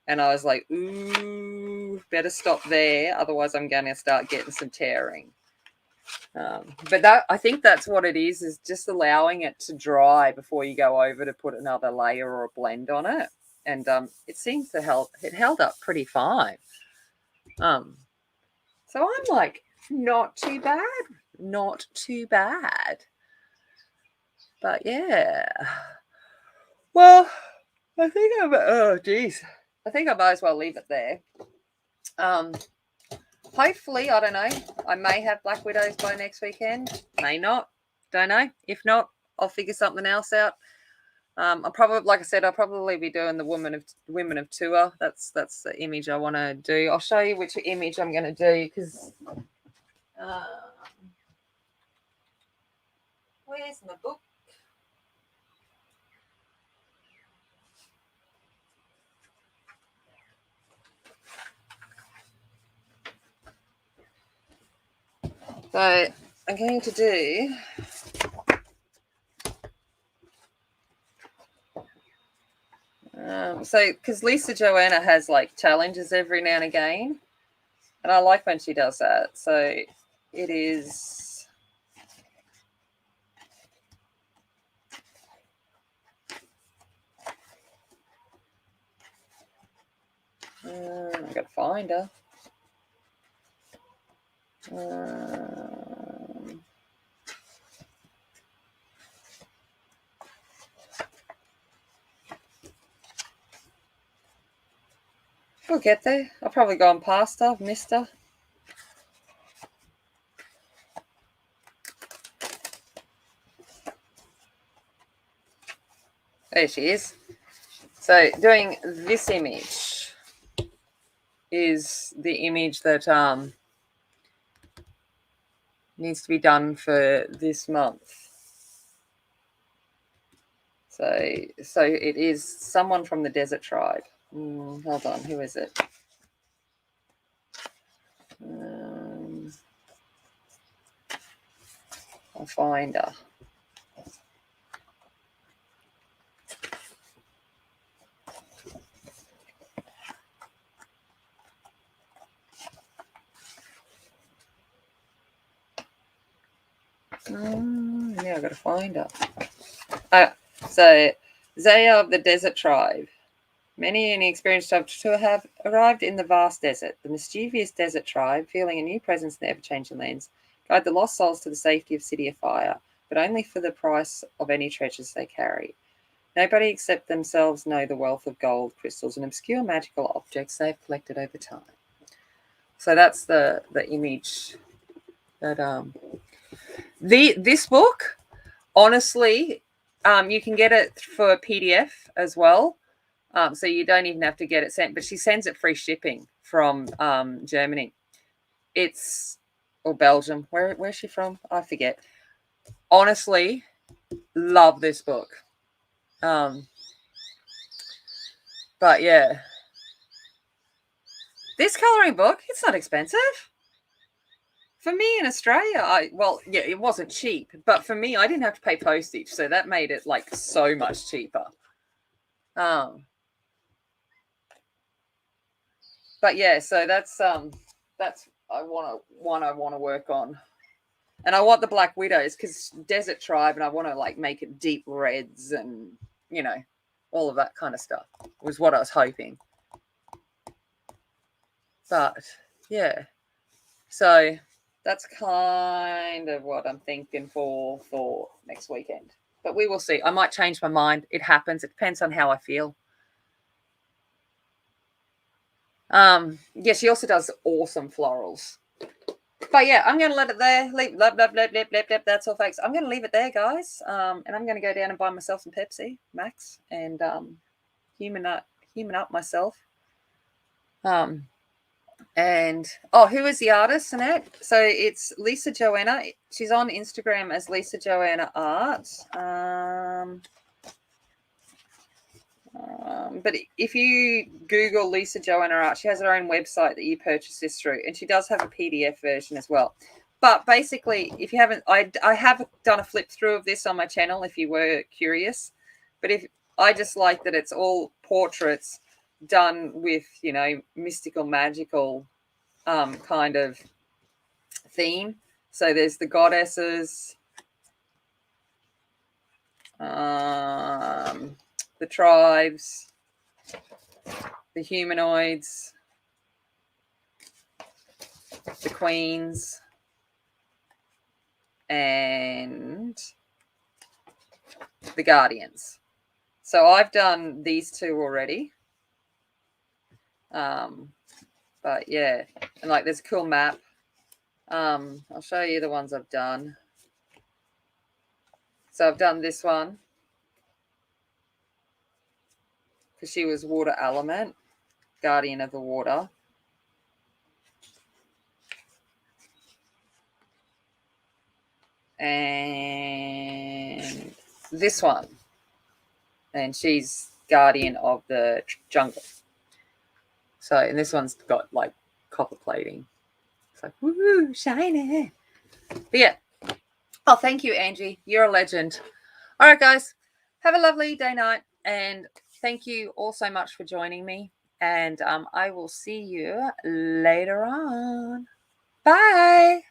And I was like, ooh, better stop there. Otherwise, I'm going to start getting some tearing. But I think that's what it is just allowing it to dry before you go over to put another layer or a blend on it. And it seems to help. It held up pretty fine. So I'm like, not too bad. Not too bad. But yeah. Well, I think I think I might as well leave it there. Hopefully, I don't know. I may have Black Widows by next weekend. May not. Don't know. If not, I'll figure something else out. I'll probably, like I said, I'll probably be doing the Women of Tour. That's the image I want to do. I'll show you which image I'm going to do because where's my book? So I'm going to do so because Lisa Joanna has like challenges every now and again, and I like when she does that. So it is I gotta find her. We'll get there. I've probably gone past her, missed her. There she is. So doing this image is the image that needs to be done for this month. So it is someone from the desert tribe. Hold on, who is it? I'll find her. Yeah, I gotta find her. So Zaya of the Desert Tribe. Many inexperienced tribes have arrived in the vast desert. The mischievous desert tribe, feeling a new presence in the ever-changing lands, guide the lost souls to the safety of City of Fire. but only for the price of any treasures they carry. Nobody except themselves know the wealth of gold, crystals, and obscure magical objects they've collected over time. So that's the image that this book, honestly, you can get it for PDF as well. So you don't even have to get it sent, but she sends it free shipping from Germany. Or Belgium. Where's she from? I forget. Honestly, love this book. But yeah, this colouring book, it's not expensive. For me in Australia, it wasn't cheap, but for me, I didn't have to pay postage, so that made it like so much cheaper. But yeah, so that's I want to work on, and I want the Black Widows because Desert Tribe, and I want to like make it deep reds and all of that kind of stuff was what I was hoping. But yeah, so that's kind of what I'm thinking for next weekend. But we will see. I might change my mind. It happens. It depends on how I feel. Yeah, she also does awesome florals. But yeah, I'm going to let it there. That's all, folks. I'm going to leave it there, guys. And I'm going to go down and buy myself some Pepsi Max and human up myself. And who is the artist, Annette? So it's Lisa Joanna. She's on Instagram as Lisa Joanna Art. But if you Google Lisa Joanna Art, she has her own website that you purchase this through, and she does have a PDF version as well. But basically, if you haven't, I have done a flip through of this on my channel if you were curious. But if I just like that it's all portraits done with mystical, magical kind of theme. So there's the goddesses, the tribes, the humanoids, the queens, and the guardians. So I've done these two already. But yeah, and like there's a cool map. I'll show you the ones I've done. So I've done this one because she was water element, guardian of the water. And this one, and she's guardian of the jungle. So, and this one's got like copper plating. It's like, woo, shiny. But yeah. Oh, thank you, Angie. You're a legend. All right, guys. Have a lovely day, night. And thank you all so much for joining me. And I will see you later on. Bye.